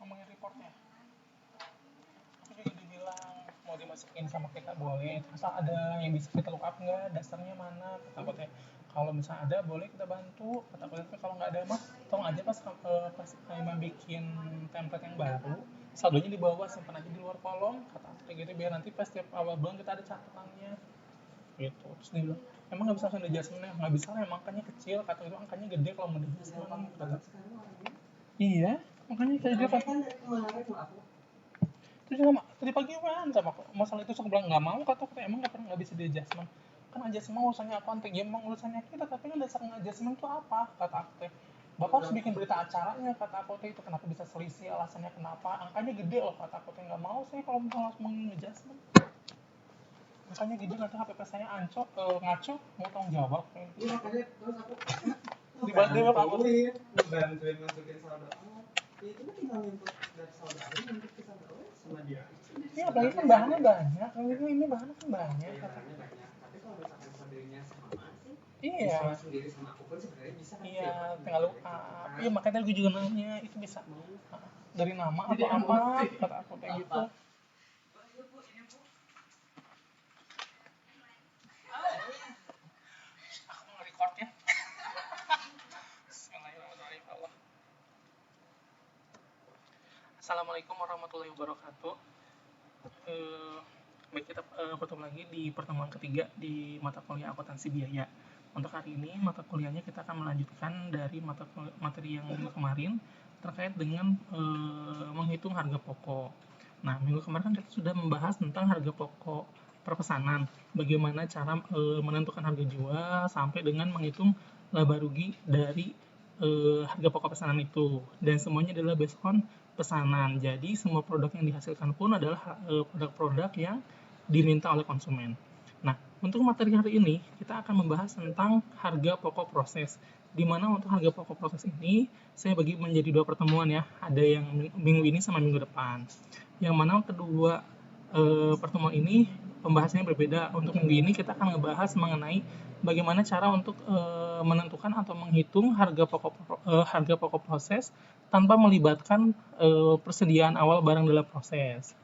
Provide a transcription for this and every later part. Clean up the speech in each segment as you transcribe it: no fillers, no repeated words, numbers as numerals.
ngomongin reportnya. Aku juga dibilang mau dimasukin sama kita boleh, asal ada yang bisa kita look up nggak, dasarnya mana, kata aku teh. Kalau misalnya ada boleh kita bantu, kata aku teh. Kalau nggak ada mah tolong aja pas Aima bikin template yang baru, saldonya di bawah, simpan aja di luar kolom, kata aku teh gitu, biar nanti pas tiap awal bulan kita ada catatannya gitu. Terus dia bilang emang nggak bisa langsung di adjustment, nggak bisa lah, emang angkanya kecil, kata itu angkanya gede kalau mau di adjustment, kata. Iya, makanya kayak dia kata. Terus sama tadi pagi kan sama aku masalah itu, aku bilang nggak mau, kata aku emang nggak bisa di adjustment, kan adjustment urusannya aku antek, ya emang urusannya kita, tapi kan dasar adjustment itu apa, kata aku teh. Bapak harus bikin berita acaranya, kata aku teh, itu kenapa bisa selisih, alasannya kenapa, angkanya gede loh, kata aku teh. Nggak mau sih kalau misalnya harus adjustment, angkanya gede, nanti HPP saya ngaco, mau tanggung jawab kayak gitu. Iya, makanya terus aku Dibantu aku bantuin masukin saldo. Ya itu mah tinggal input dari saldo aja, input ke saldo sama dia. Iya, apalagi kan bahannya banyak, ini bahannya kan banyak. Iya, bahannya banyak. Tapi kalau misalkan kodenya sama sih, Iya. bisa sendiri sama aku pun sebenarnya bisa kan. Iya, tinggal look up. Iya, makanya gue juga nanya, itu bisa dari nama atau apa, kata aku kayak gitu. Aku mau record ya. Bismillahirrahmanirrahim. Assalamualaikum warahmatullahi wabarakatuh. Baik, kita bertemu lagi di pertemuan ketiga di mata kuliah akuntansi biaya. Untuk hari ini mata kuliahnya kita akan melanjutkan dari materi yang minggu kemarin terkait dengan menghitung harga pokok. Nah, minggu kemarin kan kita sudah membahas tentang harga pokok perpesanan, bagaimana cara menentukan harga jual sampai dengan menghitung laba rugi dari harga pokok pesanan itu, dan semuanya adalah based on pesanan. Jadi semua produk yang dihasilkan pun adalah produk-produk yang diminta oleh konsumen. Nah, untuk materi hari ini kita akan membahas tentang harga pokok proses. Di mana untuk harga pokok proses ini saya bagi menjadi dua pertemuan ya. Ada yang minggu ini sama minggu depan. Yang mana kedua pertemuan ini pembahasannya berbeda. Untuk minggu ini kita akan membahas mengenai bagaimana cara untuk menentukan atau menghitung harga pokok proses tanpa melibatkan persediaan awal barang dalam proses.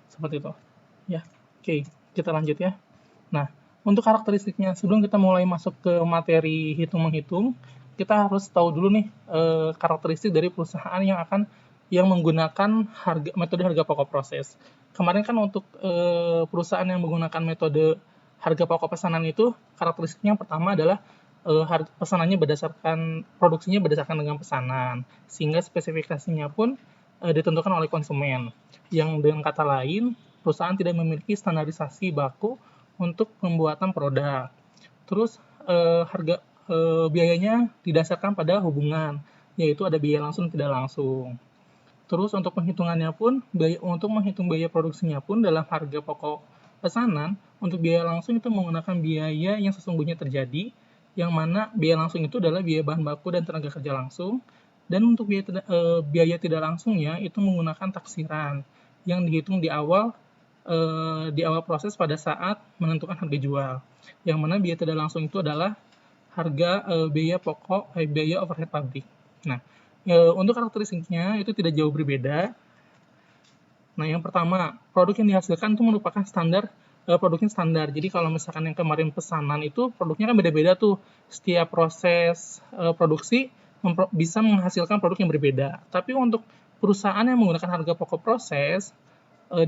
Seperti itu. Ya, oke, kita lanjut ya. Nah, untuk karakteristiknya, sebelum kita mulai masuk ke materi hitung-menghitung, kita harus tahu dulu nih karakteristik dari perusahaan yang menggunakan metode harga pokok proses. Kemarin kan untuk perusahaan yang menggunakan metode harga pokok pesanan itu, karakteristiknya yang pertama adalah produksinya berdasarkan dengan pesanan, sehingga spesifikasinya pun ditentukan oleh konsumen. Yang dengan kata lain, perusahaan tidak memiliki standarisasi baku untuk pembuatan produk. Terus harga biayanya didasarkan pada hubungan, yaitu ada biaya langsung dan tidak langsung. Terus untuk penghitungannya pun, untuk menghitung biaya produksinya pun dalam harga pokok pesanan, untuk biaya langsung itu menggunakan biaya yang sesungguhnya terjadi, yang mana biaya langsung itu adalah biaya bahan baku dan tenaga kerja langsung, dan untuk biaya tidak langsungnya itu menggunakan taksiran yang dihitung di awal proses pada saat menentukan harga jual, yang mana biaya tidak langsung itu adalah harga biaya overhead pabrik. Nah, untuk karakteristiknya itu tidak jauh berbeda. Nah, yang pertama, produk yang dihasilkan itu merupakan produknya standar. Jadi kalau misalkan yang kemarin pesanan itu produknya kan beda-beda tuh. Setiap proses produksi bisa menghasilkan produk yang berbeda. Tapi untuk perusahaan yang menggunakan harga pokok proses,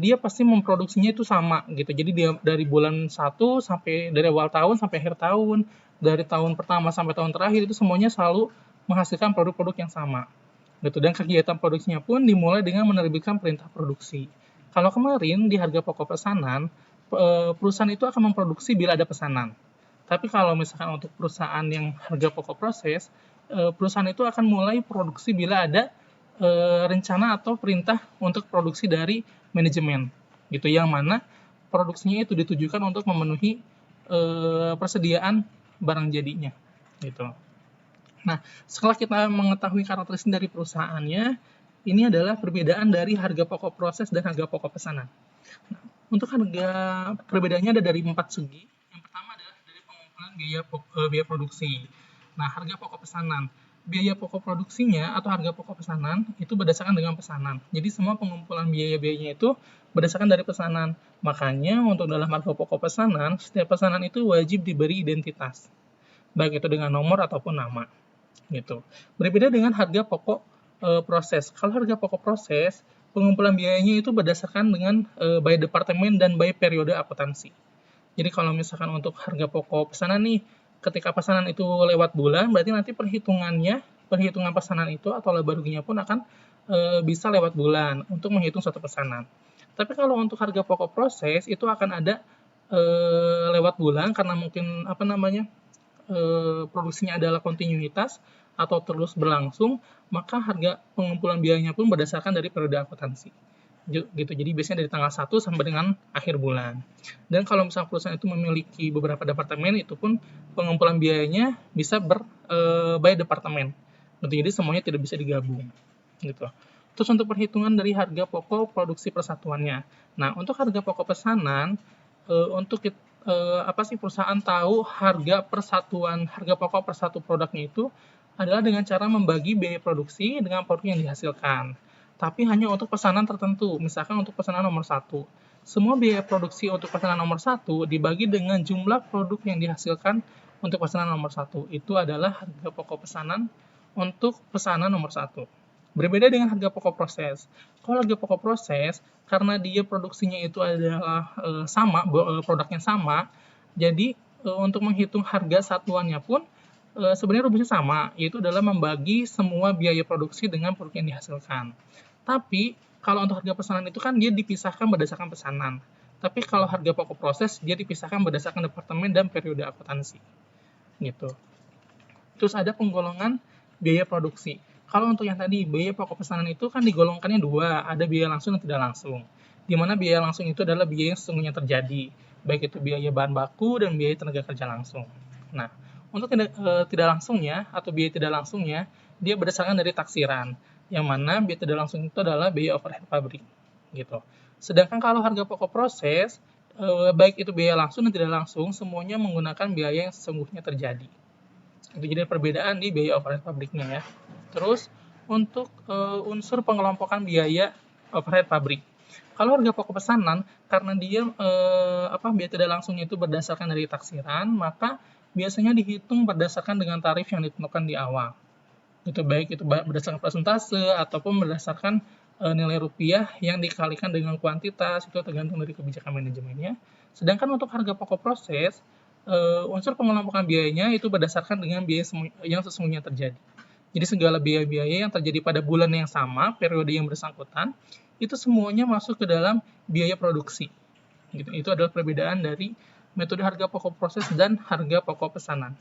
dia pasti memproduksinya itu sama gitu. Jadi dia dari bulan 1 sampai dari awal tahun sampai akhir tahun, dari tahun pertama sampai tahun terakhir itu semuanya selalu menghasilkan produk-produk yang sama. Gitu. Dan kegiatan produksinya pun dimulai dengan menerbitkan perintah produksi. Kalau kemarin di harga pokok pesanan, perusahaan itu akan memproduksi bila ada pesanan. Tapi kalau misalkan untuk perusahaan yang harga pokok proses, perusahaan itu akan mulai produksi bila ada rencana atau perintah untuk produksi dari manajemen, gitu, yang mana produksinya itu ditujukan untuk memenuhi persediaan barang jadinya, gitu. Nah, setelah kita mengetahui karakteristik dari perusahaannya, ini adalah perbedaan dari harga pokok proses dan harga pokok pesanan. Nah, untuk harga perbedaannya ada dari 4 segi. Yang pertama adalah dari pengumpulan biaya produksi. Nah, harga pokok pesanan. biaya pokok produksinya atau harga pokok pesanan itu berdasarkan dengan pesanan. Jadi semua pengumpulan biaya-biayanya itu berdasarkan dari pesanan. Makanya untuk dalam harga pokok pesanan, setiap pesanan itu wajib diberi identitas, baik itu dengan nomor ataupun nama. Gitu. Berbeda dengan harga pokok proses. Kalau harga pokok proses, pengumpulan biayanya itu berdasarkan dengan by departemen dan by periode akuntansi. Jadi kalau misalkan untuk harga pokok pesanan nih, ketika pesanan itu lewat bulan, berarti nanti perhitungan pesanan itu atau laba ruginya pun akan bisa lewat bulan untuk menghitung suatu pesanan. Tapi kalau untuk harga pokok proses itu akan ada lewat bulan karena mungkin produksinya adalah kontinuitas atau terus berlangsung, maka harga pengumpulan biayanya pun berdasarkan dari periode akuntansi. Gitu. Jadi biasanya dari tanggal 1 sampai dengan akhir bulan. Dan kalau misalnya perusahaan itu memiliki beberapa departemen, itu pun pengumpulan biayanya bisa by departemen. Jadi semuanya tidak bisa digabung. Gitu. Terus untuk perhitungan dari harga pokok produksi persatuannya. Nah, untuk harga pokok pesanan, perusahaan tahu harga pokok per satu produknya itu adalah dengan cara membagi biaya produksi dengan produk yang dihasilkan. Tapi hanya untuk pesanan tertentu, misalkan untuk pesanan nomor 1. Semua biaya produksi untuk pesanan nomor 1 dibagi dengan jumlah produk yang dihasilkan untuk pesanan nomor 1. Itu adalah harga pokok pesanan untuk pesanan nomor 1. Berbeda dengan harga pokok proses. Kalau harga pokok proses, karena dia produksinya itu adalah produknya sama, jadi untuk menghitung harga satuannya pun sebenarnya rumusnya sama, yaitu adalah membagi semua biaya produksi dengan produk yang dihasilkan. Tapi kalau untuk harga pesanan itu kan dia dipisahkan berdasarkan pesanan. Tapi kalau harga pokok proses dia dipisahkan berdasarkan departemen dan periode akuntansi. Gitu. Terus ada penggolongan biaya produksi. Kalau untuk yang tadi biaya pokok pesanan itu kan digolongkannya dua, ada biaya langsung dan tidak langsung. Di mana biaya langsung itu adalah biaya yang sesungguhnya terjadi, baik itu biaya bahan baku dan biaya tenaga kerja langsung. Nah, untuk tidak langsungnya atau biaya tidak langsungnya, dia berdasarkan dari taksiran, yang mana biaya tidak langsung itu adalah biaya overhead pabrik, gitu. Sedangkan kalau harga pokok proses, baik itu biaya langsung dan tidak langsung, semuanya menggunakan biaya yang sesungguhnya terjadi. Itu jadi perbedaan di biaya overhead pabriknya ya. Terus untuk unsur pengelompokan biaya overhead pabrik. Kalau harga pokok pesanan, karena dia biaya tidak langsungnya itu berdasarkan dari taksiran, maka biasanya dihitung berdasarkan dengan tarif yang ditentukan di awal. Itu baik itu berdasarkan persentase ataupun berdasarkan nilai rupiah yang dikalikan dengan kuantitas, itu tergantung dari kebijakan manajemennya. Sedangkan untuk harga pokok proses, unsur pengelompokan biayanya itu berdasarkan dengan biaya yang sesungguhnya terjadi. Jadi segala biaya-biaya yang terjadi pada bulan yang sama, periode yang bersangkutan, itu semuanya masuk ke dalam biaya produksi. Gitu. Itu adalah perbedaan dari metode harga pokok proses dan harga pokok pesanan.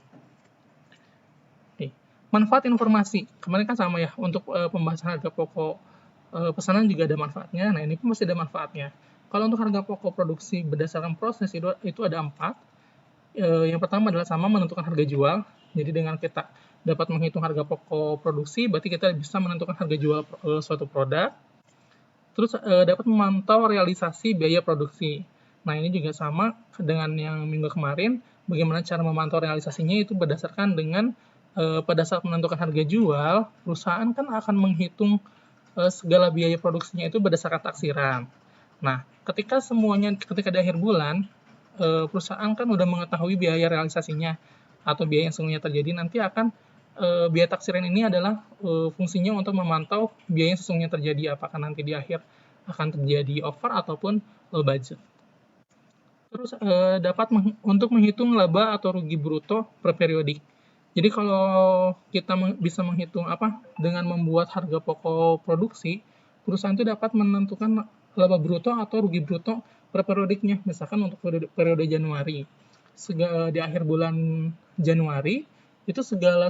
Manfaat informasi, kemarin kan sama ya, untuk pembahasan harga pokok pesanan juga ada manfaatnya, nah ini pun masih ada manfaatnya. Kalau untuk harga pokok produksi berdasarkan proses itu ada 4. Yang pertama adalah sama menentukan harga jual, jadi dengan kita dapat menghitung harga pokok produksi, berarti kita bisa menentukan harga jual suatu produk. Terus dapat memantau realisasi biaya produksi. Nah ini juga sama dengan yang minggu kemarin, bagaimana cara memantau realisasinya itu berdasarkan dengan pada saat menentukan harga jual, perusahaan kan akan menghitung segala biaya produksinya itu berdasarkan taksiran. Nah, ketika di akhir bulan, perusahaan kan udah mengetahui biaya realisasinya atau biaya yang sesungguhnya terjadi, nanti akan biaya taksiran ini adalah fungsinya untuk memantau biaya yang sesungguhnya terjadi, apakah nanti di akhir akan terjadi over ataupun low budget. Terus dapat untuk menghitung laba atau rugi bruto per periodik. Jadi kalau kita bisa menghitung dengan membuat harga pokok produksi, perusahaan itu dapat menentukan laba bruto atau rugi bruto per periodiknya. Misalkan untuk periode Januari, di akhir bulan Januari, itu segala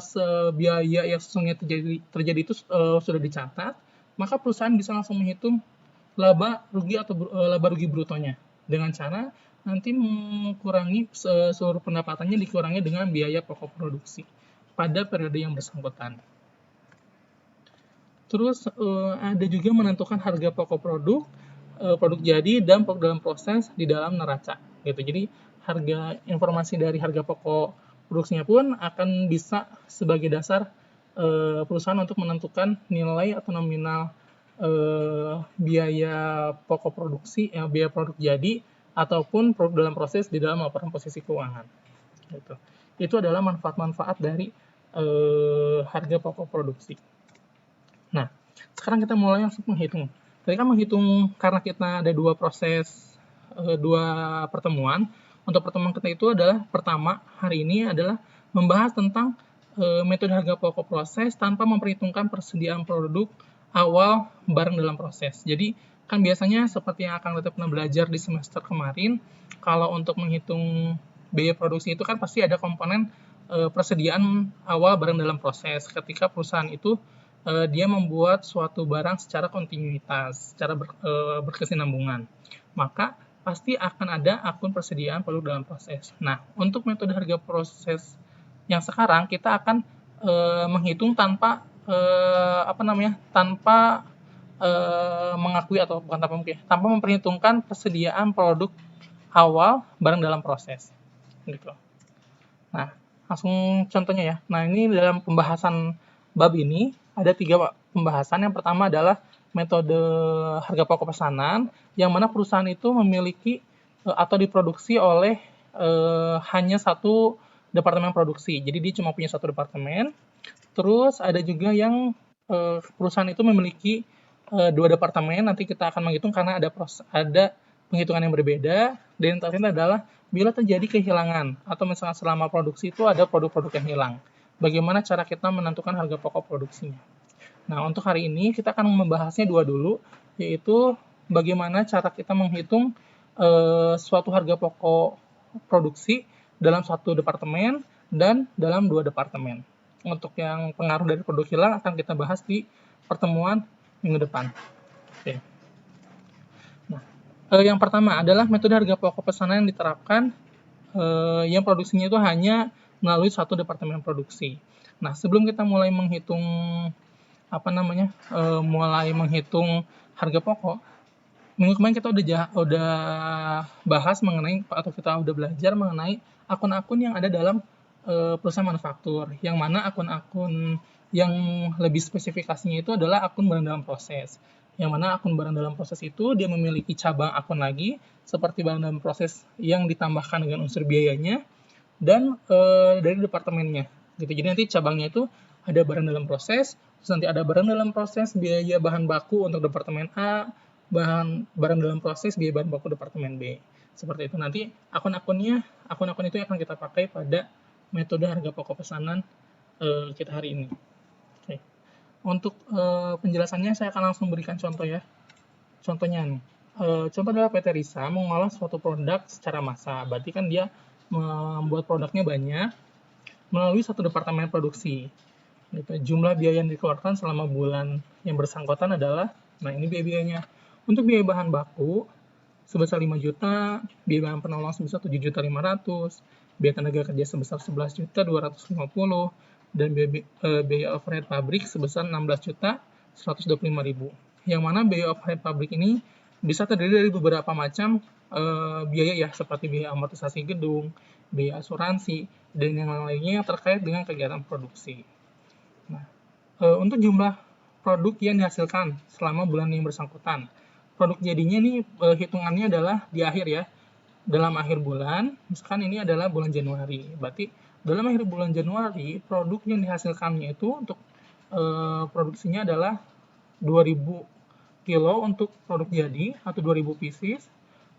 biaya yang sesungguhnya terjadi itu sudah dicatat, maka perusahaan bisa langsung menghitung laba rugi brutonya dengan cara nanti mengurangi seluruh pendapatannya dikurangi dengan biaya pokok produksi pada periode yang bersangkutan. Terus ada juga menentukan harga pokok produk jadi dan produk dalam proses di dalam neraca. Gitu. Jadi informasi dari harga pokok produksinya pun akan bisa sebagai dasar perusahaan untuk menentukan nilai atau nominal biaya pokok produksi, biaya produk jadi, ataupun produk dalam proses di dalam laporan posisi keuangan. Gitu. Itu adalah manfaat-manfaat dari harga pokok produksi. Nah, sekarang kita mulai langsung menghitung. Tadi kan menghitung karena kita ada dua proses, dua pertemuan. Untuk pertemuan kita itu adalah pertama hari ini adalah membahas tentang metode harga pokok proses tanpa memperhitungkan persediaan produk awal barang dalam proses. Jadi kan biasanya seperti yang akan kita pernah belajar di semester kemarin, kalau untuk menghitung biaya produksi itu kan pasti ada komponen persediaan awal barang dalam proses. Ketika perusahaan itu dia membuat suatu barang secara kontinuitas, secara berkesinambungan, maka pasti akan ada akun persediaan produk dalam proses. Nah, untuk metode harga proses yang sekarang kita akan menghitung tanpa tanpa mengakui atau bukan tanpa memperhitungkan persediaan produk awal barang dalam proses. Gitu. Nah, langsung contohnya ya. Nah, ini dalam pembahasan bab ini ada 3 pembahasan. Yang pertama adalah metode harga pokok pesanan, yang mana perusahaan itu memiliki atau diproduksi oleh hanya satu departemen produksi. Jadi dia cuma punya satu departemen. Terus ada juga yang perusahaan itu memiliki 2 departemen. Nanti kita akan menghitung karena ada penghitungan yang berbeda. Dan yang terakhir adalah bila terjadi kehilangan atau misalnya selama produksi itu ada produk-produk yang hilang. Bagaimana cara kita menentukan harga pokok produksinya. Nah, untuk hari ini kita akan membahasnya 2 dulu, yaitu bagaimana cara kita menghitung suatu harga pokok produksi dalam satu departemen dan dalam 2 departemen. Untuk yang pengaruh dari produk hilang akan kita bahas di pertemuan minggu depan. Oke. Nah, yang pertama adalah metode harga pokok pesanan yang diterapkan yang produksinya itu hanya melalui satu departemen produksi. Nah, sebelum kita mulai menghitung mulai menghitung harga pokok, minggu kemarin kita udah bahas mengenai atau kita udah belajar mengenai akun-akun yang ada dalam perusahaan manufaktur, yang mana akun-akun yang lebih spesifikasinya itu adalah akun barang dalam proses. Yang mana akun barang dalam proses itu dia memiliki cabang akun lagi, seperti barang dalam proses yang ditambahkan dengan unsur biayanya dan dari departemennya. Gitu. Jadi nanti cabangnya itu ada barang dalam proses, terus nanti ada barang dalam proses biaya bahan baku untuk departemen A, barang dalam proses biaya bahan baku departemen B. Seperti itu. Nanti akun-akun itu akan kita pakai pada metode harga pokok pesanan kita hari ini. Oke. Untuk penjelasannya saya akan langsung berikan contoh ya. Contohnya nih. Contoh adalah PT Risa mengolah suatu produk secara massal. Berarti kan dia membuat produknya banyak melalui satu departemen produksi. Jumlah biaya yang dikeluarkan selama bulan yang bersangkutan adalah, nah ini biaya-biayanya. Untuk biaya bahan baku sebesar 5 juta, biaya bahan penolong sebesar 7.500.000, biaya tenaga kerja sebesar 11.250.000, dan biaya overhead pabrik sebesar 16.125.000. Yang mana biaya overhead pabrik ini bisa terdiri dari beberapa macam biaya ya, seperti biaya amortisasi gedung, biaya asuransi, dan yang lainnya yang terkait dengan kegiatan produksi. Nah, untuk jumlah produk yang dihasilkan selama bulan yang bersangkutan, produk jadinya nih hitungannya adalah di akhir ya, dalam akhir bulan. Misalkan ini adalah bulan Januari, berarti dalam akhir bulan Januari produk yang dihasilkannya itu untuk produksinya adalah 2000 kilo untuk produk jadi atau 2000 pieces.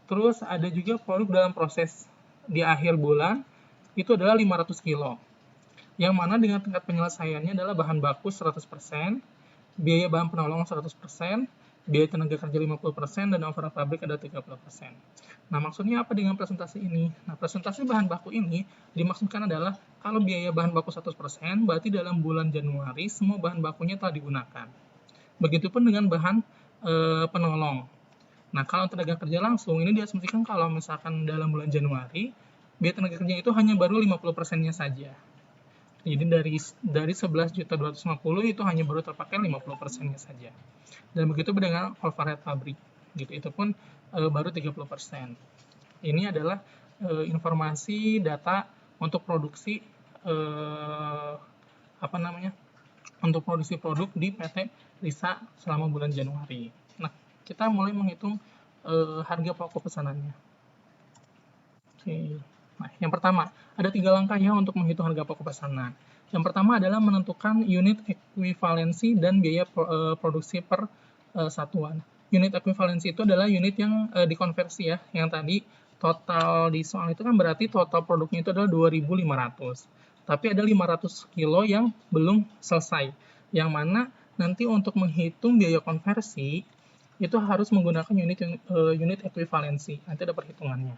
Terus ada juga produk dalam proses di akhir bulan itu adalah 500 kilo. Yang mana dengan tingkat penyelesaiannya adalah bahan baku 100%, biaya bahan penolong 100%, biaya tenaga kerja 50%, dan overhead pabrik ada 30%. Nah, maksudnya apa dengan presentasi ini? Nah, presentasi bahan baku ini dimaksudkan adalah kalau biaya bahan baku 100%, berarti dalam bulan Januari semua bahan bakunya telah digunakan. Begitupun dengan bahan penolong. Nah, kalau tenaga kerja langsung, ini diasumsikan kalau misalkan dalam bulan Januari, biaya tenaga kerja itu hanya baru 50%-nya saja. Jadi dari 11.250 itu hanya baru terpakai 50%-nya saja. Dan begitu dengan overhead pabrik. Gitu. Itu pun baru 30%. Ini adalah informasi data untuk produksi untuk produksi produk di PT Risa selama bulan Januari. Nah, kita mulai menghitung harga pokok pesanannya. Oke. Nah, yang pertama, ada 3 langkah ya untuk menghitung harga pokok pesanan. Yang pertama adalah menentukan unit ekuivalensi dan biaya produksi per satuan. Unit ekuivalensi itu adalah unit yang dikonversi ya. Yang tadi total di soal itu kan berarti total produknya itu adalah 2.500. Tapi ada 500 kilo yang belum selesai. Yang mana nanti untuk menghitung biaya konversi itu harus menggunakan unit ekuivalensi. Nanti ada perhitungannya.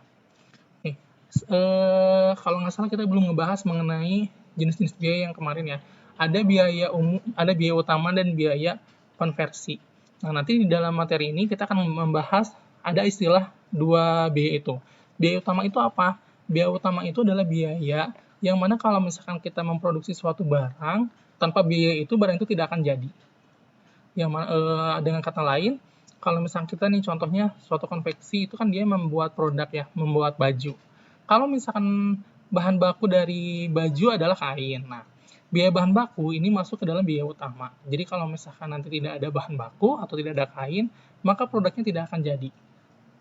Kalau nggak salah kita belum ngebahas mengenai jenis-jenis biaya yang kemarin ya. Ada biaya umum, ada biaya utama dan biaya konversi. Nah, nanti di dalam materi ini kita akan membahas ada istilah 2 biaya itu. Biaya utama itu apa? Biaya utama itu adalah biaya yang mana kalau misalkan kita memproduksi suatu barang, tanpa biaya itu barang itu tidak akan jadi. Yang dengan kata lain, kalau misalkan kita nih contohnya suatu konveksi itu kan dia membuat produk ya, membuat baju. Kalau misalkan bahan baku dari baju adalah kain. Nah, biaya bahan baku ini masuk ke dalam biaya utama. Jadi kalau misalkan nanti tidak ada bahan baku atau tidak ada kain, maka produknya tidak akan jadi.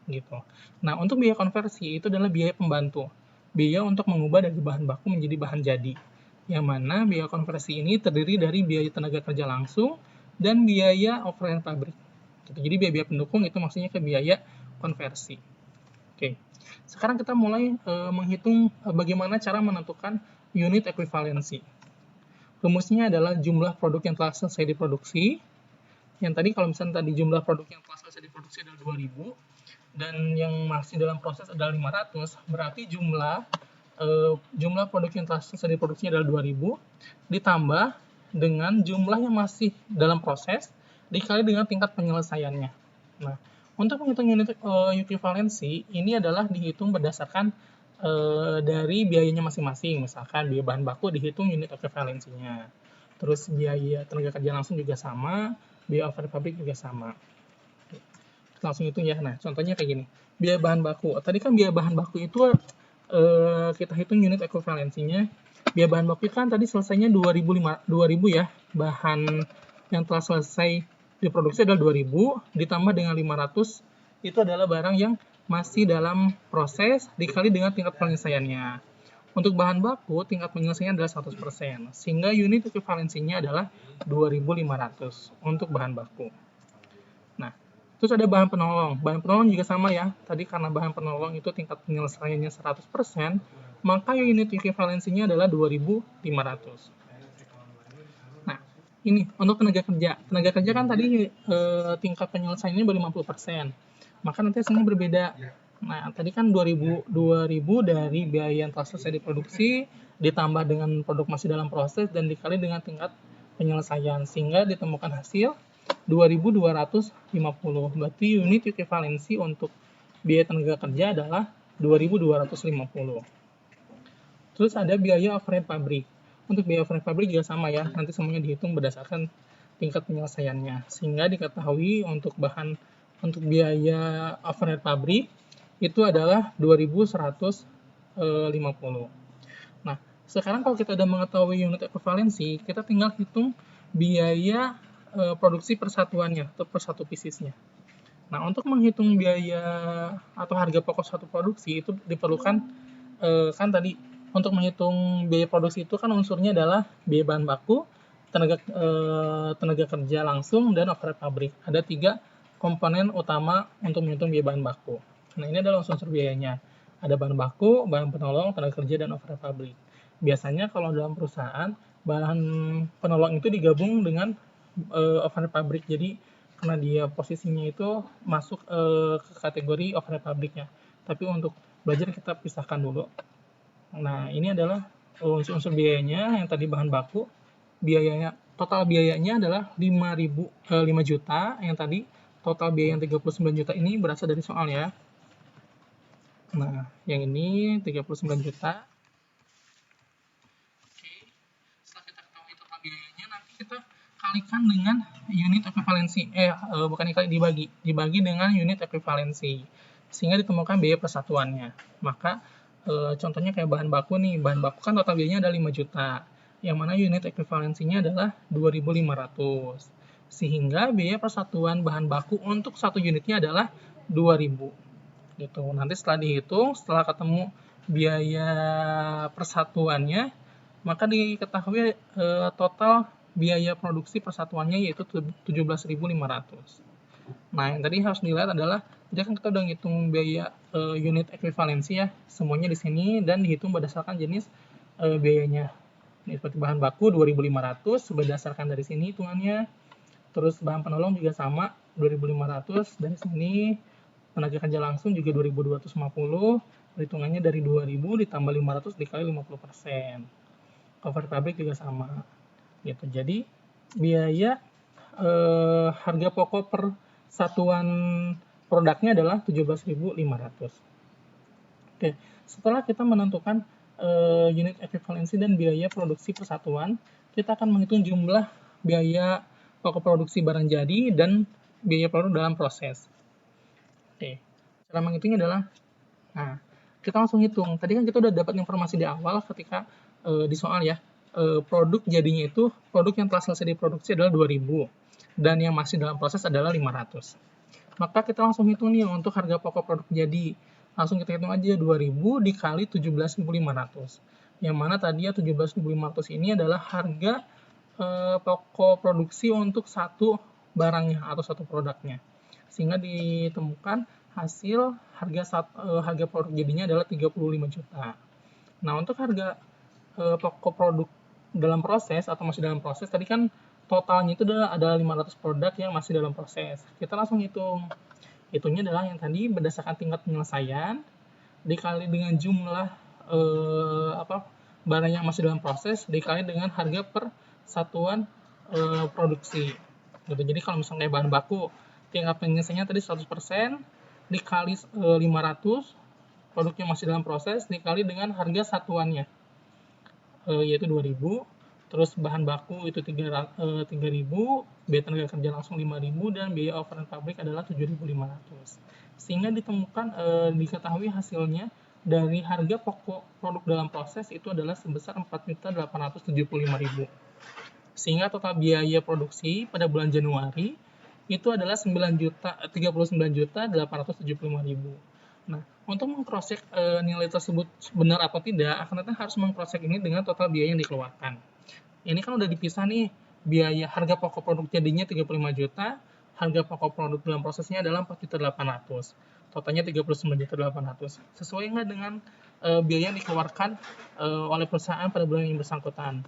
Gitu. Nah, untuk biaya konversi itu adalah biaya pembantu. Biaya untuk mengubah dari bahan baku menjadi bahan jadi. Yang mana biaya konversi ini terdiri dari biaya tenaga kerja langsung dan biaya overhead pabrik. Jadi biaya-biaya pendukung itu maksudnya ke biaya konversi. Oke. Sekarang kita mulai menghitung bagaimana cara menentukan unit ekuivalensi. Rumusnya adalah jumlah produk yang telah selesai diproduksi. Yang tadi kalau misalnya tadi jumlah produk yang telah selesai diproduksi adalah 2.000 dan yang masih dalam proses adalah 500, berarti jumlah produk yang telah selesai diproduksi adalah 2.000 ditambah dengan jumlah yang masih dalam proses dikali dengan tingkat penyelesaiannya. Nah, untuk menghitung unit ekuivalensi, ini adalah dihitung berdasarkan dari biayanya masing-masing. Misalkan biaya bahan baku dihitung unit ekuivalensinya. Terus biaya tenaga kerja langsung juga sama, biaya overhead pabrik juga sama. Langsung hitung ya. Nah, contohnya kayak gini. Biaya bahan baku. Tadi kan biaya bahan baku itu kita hitung unit ekuivalensinya. Biaya bahan baku itu kan tadi selesainya 2.000 ya. Bahan yang telah selesai diproduksi adalah 2.000 ditambah dengan 500 itu adalah barang yang masih dalam proses dikali dengan tingkat penyelesaiannya. Untuk bahan baku tingkat penyelesaiannya adalah 100%, sehingga unit ekuivalensinya adalah 2.500 untuk bahan baku. Nah, terus ada bahan penolong. Bahan penolong juga sama ya. Tadi karena bahan penolong itu tingkat penyelesaiannya 100%, maka unit ekuivalensinya adalah 2.500. Ini untuk tenaga kerja. Tenaga kerja kan tadi tingkat penyelesaiannya baru 50%. Maka nanti hasilnya berbeda. Nah, tadi kan 2.000 dari biaya yang telah selesai diproduksi ditambah dengan produk masih dalam proses dan dikali dengan tingkat penyelesaian sehingga ditemukan hasil 2.250. Berarti unit ekuivalensi untuk biaya tenaga kerja adalah 2.250. Terus ada biaya overhead pabrik. Untuk biaya overhead pabrik juga sama ya, nanti semuanya dihitung berdasarkan tingkat penyelesaiannya. Sehingga diketahui untuk biaya overhead pabrik itu adalah 2.150. Nah, sekarang kalau kita sudah mengetahui unit ekuivalensi, kita tinggal hitung biaya produksi persatuannya atau per satu piecesnya. Nah, untuk menghitung biaya atau harga pokok satu produksi itu diperlukan kan tadi untuk menghitung biaya produksi itu kan unsurnya adalah biaya bahan baku, tenaga kerja langsung, dan overhead pabrik. Ada 3 komponen utama untuk menghitung biaya bahan baku. Nah, ini adalah unsur biayanya. Ada bahan baku, bahan penolong, tenaga kerja, dan overhead pabrik. Biasanya kalau dalam perusahaan, bahan penolong itu digabung dengan overhead pabrik. Jadi, karena dia posisinya itu masuk ke kategori overhead pabriknya. Tapi untuk belajar kita pisahkan dulu. Nah, ini adalah unsur-unsur biayanya yang tadi bahan baku. Total biayanya adalah 5 juta. Yang tadi total biaya yang 39 juta ini berasal dari soal ya. Nah, yang ini 39 juta. Oke. Setelah kita ketahui total biayanya, nanti kita kalikan dengan unit ekuivalensi. Bukan dibagi dengan unit ekuivalensi. Sehingga ditemukan biaya persatuannya. Maka contohnya kayak bahan baku nih, bahan baku kan total biayanya ada 5 juta. yang mana unit ekuivalensinya adalah 2.500. Sehingga biaya persatuan bahan baku untuk satu unitnya adalah 2.000. Gitu. Nanti setelah dihitung, setelah ketemu biaya persatuannya, maka diketahui total biaya produksi persatuannya yaitu 17.500. Nah, yang tadi harus dilihat adalah, jadi kan kita udah ngitung biaya unit ekuivalensi ya, semuanya di sini dan dihitung berdasarkan jenis biayanya. Ini seperti bahan baku 2.500 berdasarkan dari sini hitungannya. Terus bahan penolong juga sama 2.500 dari sini. Tenaga kerja langsung juga 2.250. Perhitungannya dari 2.000 ditambah 500 dikali 50%. Cover pabrik juga sama. Gitu. Jadi biaya harga pokok per satuan produknya adalah 17.500. Oke, setelah kita menentukan unit ekuivalensi dan biaya produksi persatuan, kita akan menghitung jumlah biaya pokok produksi barang jadi dan biaya produk dalam proses. Oke, cara menghitungnya adalah, nah, kita langsung hitung. Tadi kan kita udah dapat informasi di awal ketika di soal ya, produk jadinya itu, produk yang telah selesai diproduksi adalah 2.000 dan yang masih dalam proses adalah 500. Maka kita langsung hitung nih untuk harga pokok produk jadi. Langsung kita hitung aja 2.000 dikali 17.500. Yang mana tadi ya 17.500 ini adalah harga pokok produksi untuk satu barangnya atau satu produknya. Sehingga ditemukan hasil harga produk jadinya adalah 35 juta. Nah, untuk harga pokok produk dalam proses atau masih dalam proses, tadi kan totalnya itu ada 500 produk yang masih dalam proses. Kita langsung hitung. Hitungnya adalah yang tadi berdasarkan tingkat penyelesaian dikali dengan jumlah barang yang masih dalam proses dikali dengan harga per satuan produksi. Gitu. Jadi kalau misalnya bahan baku tingkat penyelesaiannya tadi 100% dikali 500 produk yang masih dalam proses dikali dengan harga satuannya yaitu 2.000. Terus bahan baku itu 3.000, biaya tenaga kerja langsung 5.000 dan biaya overhead pabrik adalah 7.500. Sehingga diketahui hasilnya dari harga pokok produk dalam proses itu adalah sebesar 4.875.000. Sehingga total biaya produksi pada bulan Januari itu adalah 39.875.000. Nah, untuk mengcrosscheck nilai tersebut benar atau tidak, akan tetap harus mengcrosscheck ini dengan total biaya yang dikeluarkan. Ini kan udah dipisah nih, biaya harga pokok produk jadinya 35 juta, harga pokok produk dalam prosesnya adalah 4.800. Totalnya 39.800. Sesuai nggak dengan biaya yang dikeluarkan oleh perusahaan pada bulan yang bersangkutan?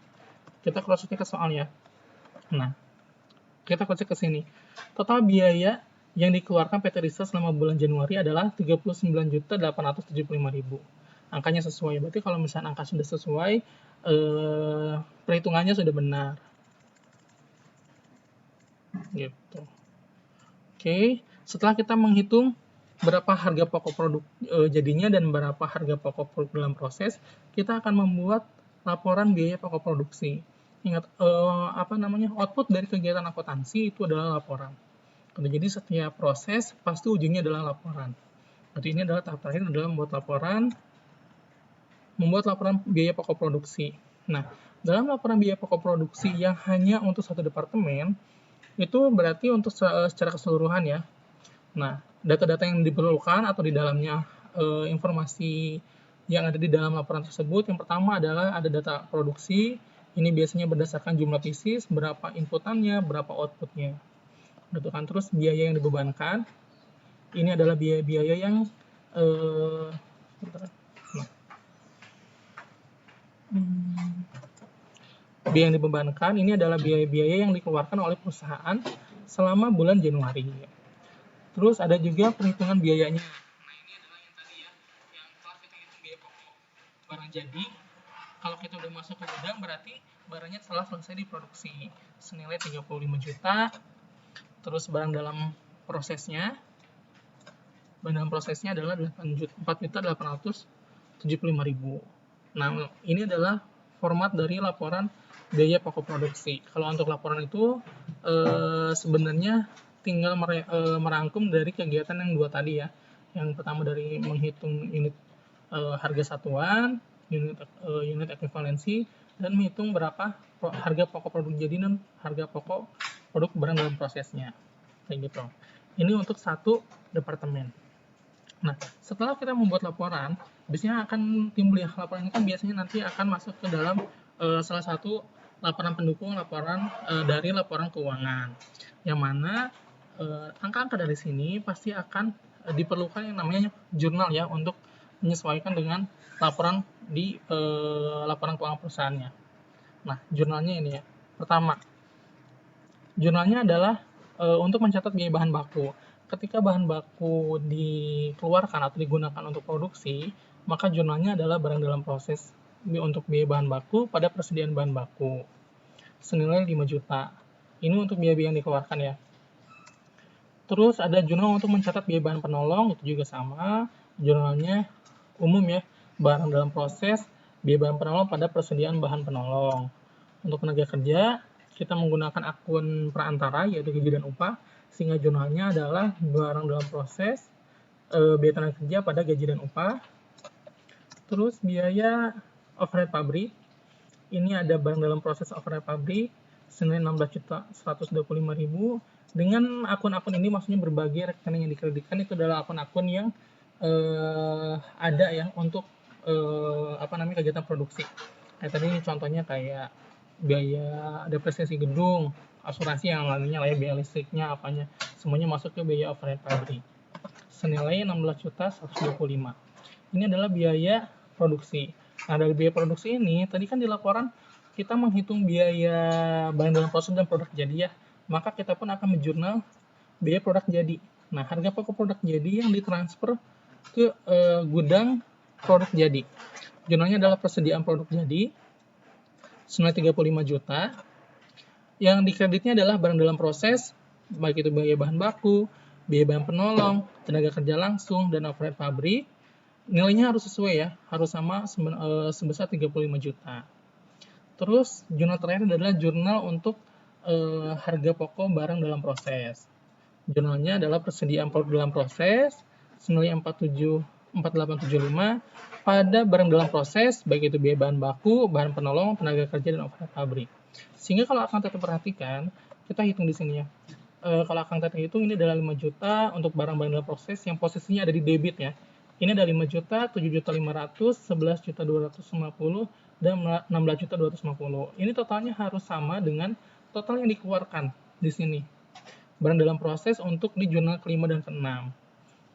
Kita cross-check ke soal ya. Nah, kita cross-check ke sini. Total biaya yang dikeluarkan PT Risa selama bulan Januari adalah 39.875.000. Angkanya sesuai. Berarti kalau misalnya angka sudah sesuai, perhitungannya sudah benar. Gitu. Oke, setelah kita menghitung berapa harga pokok produk jadinya dan berapa harga pokok produk dalam proses, kita akan membuat laporan biaya pokok produksi. Ingat, output dari kegiatan akuntansi itu adalah laporan. Jadi setiap proses pasti ujungnya adalah laporan. Jadi ini adalah tahap terakhir adalah membuat laporan biaya pokok produksi. Nah, dalam laporan biaya pokok produksi yang hanya untuk satu departemen, itu berarti untuk secara keseluruhan ya. Nah, data-data yang diperlukan atau di dalamnya informasi yang ada di dalam laporan tersebut, yang pertama adalah ada data produksi. Ini biasanya berdasarkan jumlah pieces, berapa inputannya, berapa outputnya. Gitu kan. Terus biaya yang dibebankan, ini adalah biaya-biaya yang biaya yang dibebankan ini adalah biaya-biaya yang dikeluarkan oleh perusahaan selama bulan Januari. Terus ada juga perhitungan biayanya. Nah, ini adalah yang tadi ya, yang telah kita hitung biaya pokok barang jadi. Kalau kita udah masuk ke gudang berarti barangnya telah selesai diproduksi. Senilai 35 juta. Terus barang dalam prosesnya adalah 4.875.000. Nah, ini adalah format dari laporan biaya pokok produksi. Kalau untuk laporan itu sebenarnya tinggal merangkum dari kegiatan yang dua tadi ya. Yang pertama dari menghitung unit harga satuan, unit ekuivalensi, dan menghitung berapa harga pokok produk jadi dan harga pokok produk barang dalam prosesnya. Kayak gitu. Ini untuk satu departemen. Nah, setelah kita membuat laporan, biasanya akan timbul ya, laporan ini kan biasanya nanti akan masuk ke dalam salah satu laporan pendukung laporan dari laporan keuangan. Yang mana angka-angka dari sini pasti akan diperlukan yang namanya jurnal ya untuk menyesuaikan dengan laporan di laporan keuangan perusahaannya. Nah, jurnalnya ini ya. Pertama, jurnalnya adalah untuk mencatat biaya bahan baku. Ketika bahan baku dikeluarkan atau digunakan untuk produksi, maka jurnalnya adalah barang dalam proses untuk biaya bahan baku pada persediaan bahan baku. Senilai 5 juta. Ini untuk biaya-biaya yang dikeluarkan ya. Terus ada jurnal untuk mencatat biaya bahan penolong, itu juga sama. Jurnalnya umum ya, barang dalam proses, biaya bahan penolong pada persediaan bahan penolong. Untuk tenaga kerja, kita menggunakan akun perantara, yaitu gaji dan upah, sehingga jurnalnya adalah barang dalam proses, biaya tenaga kerja pada gaji dan upah. Terus biaya overhead pabrik, ini ada barang dalam proses overhead pabrik, senilai 16.125.000. Dengan akun-akun ini maksudnya berbagai rekening yang dikreditkan itu adalah akun-akun yang ada ya untuk kegiatan produksi. Nah, tadi contohnya kayak biaya depresiasi gedung, asuransi yang lainnya lah ya, biaya listriknya apanya, semuanya masuk ke biaya overhead pabrik. Senilai 16.125. Ini adalah biaya produksi. Nah, dari biaya produksi ini, tadi kan di laporan kita menghitung biaya bahan dalam proses dan produk jadi ya, maka kita pun akan menjurnal biaya produk jadi. Nah, harga pokok produk jadi yang ditransfer ke gudang produk jadi. Jurnalnya adalah persediaan produk jadi, senilai 35 juta. Yang dikreditnya adalah barang dalam proses, baik itu biaya bahan baku, biaya bahan penolong, tenaga kerja langsung, dan overhead pabrik. Nilainya harus sesuai ya, harus sama sebesar 35 juta. Terus jurnal terakhir adalah jurnal untuk harga pokok barang dalam proses. Jurnalnya adalah persediaan produk dalam proses senilai 4875 pada barang dalam proses, baik itu biaya bahan baku, bahan penolong, tenaga kerja, dan overhead pabrik. Sehingga kalau akan tetap perhatikan, kita hitung di sini ya. Kalau akan tetap hitung, ini adalah 5 juta untuk barang-barang dalam proses yang posisinya ada di debit ya. Ini ada 5 juta, 7 juta 500, 11 juta 250, dan 16 juta 250. Ini totalnya harus sama dengan total yang dikeluarkan di sini. Barang dalam proses untuk di jurnal kelima dan keenam.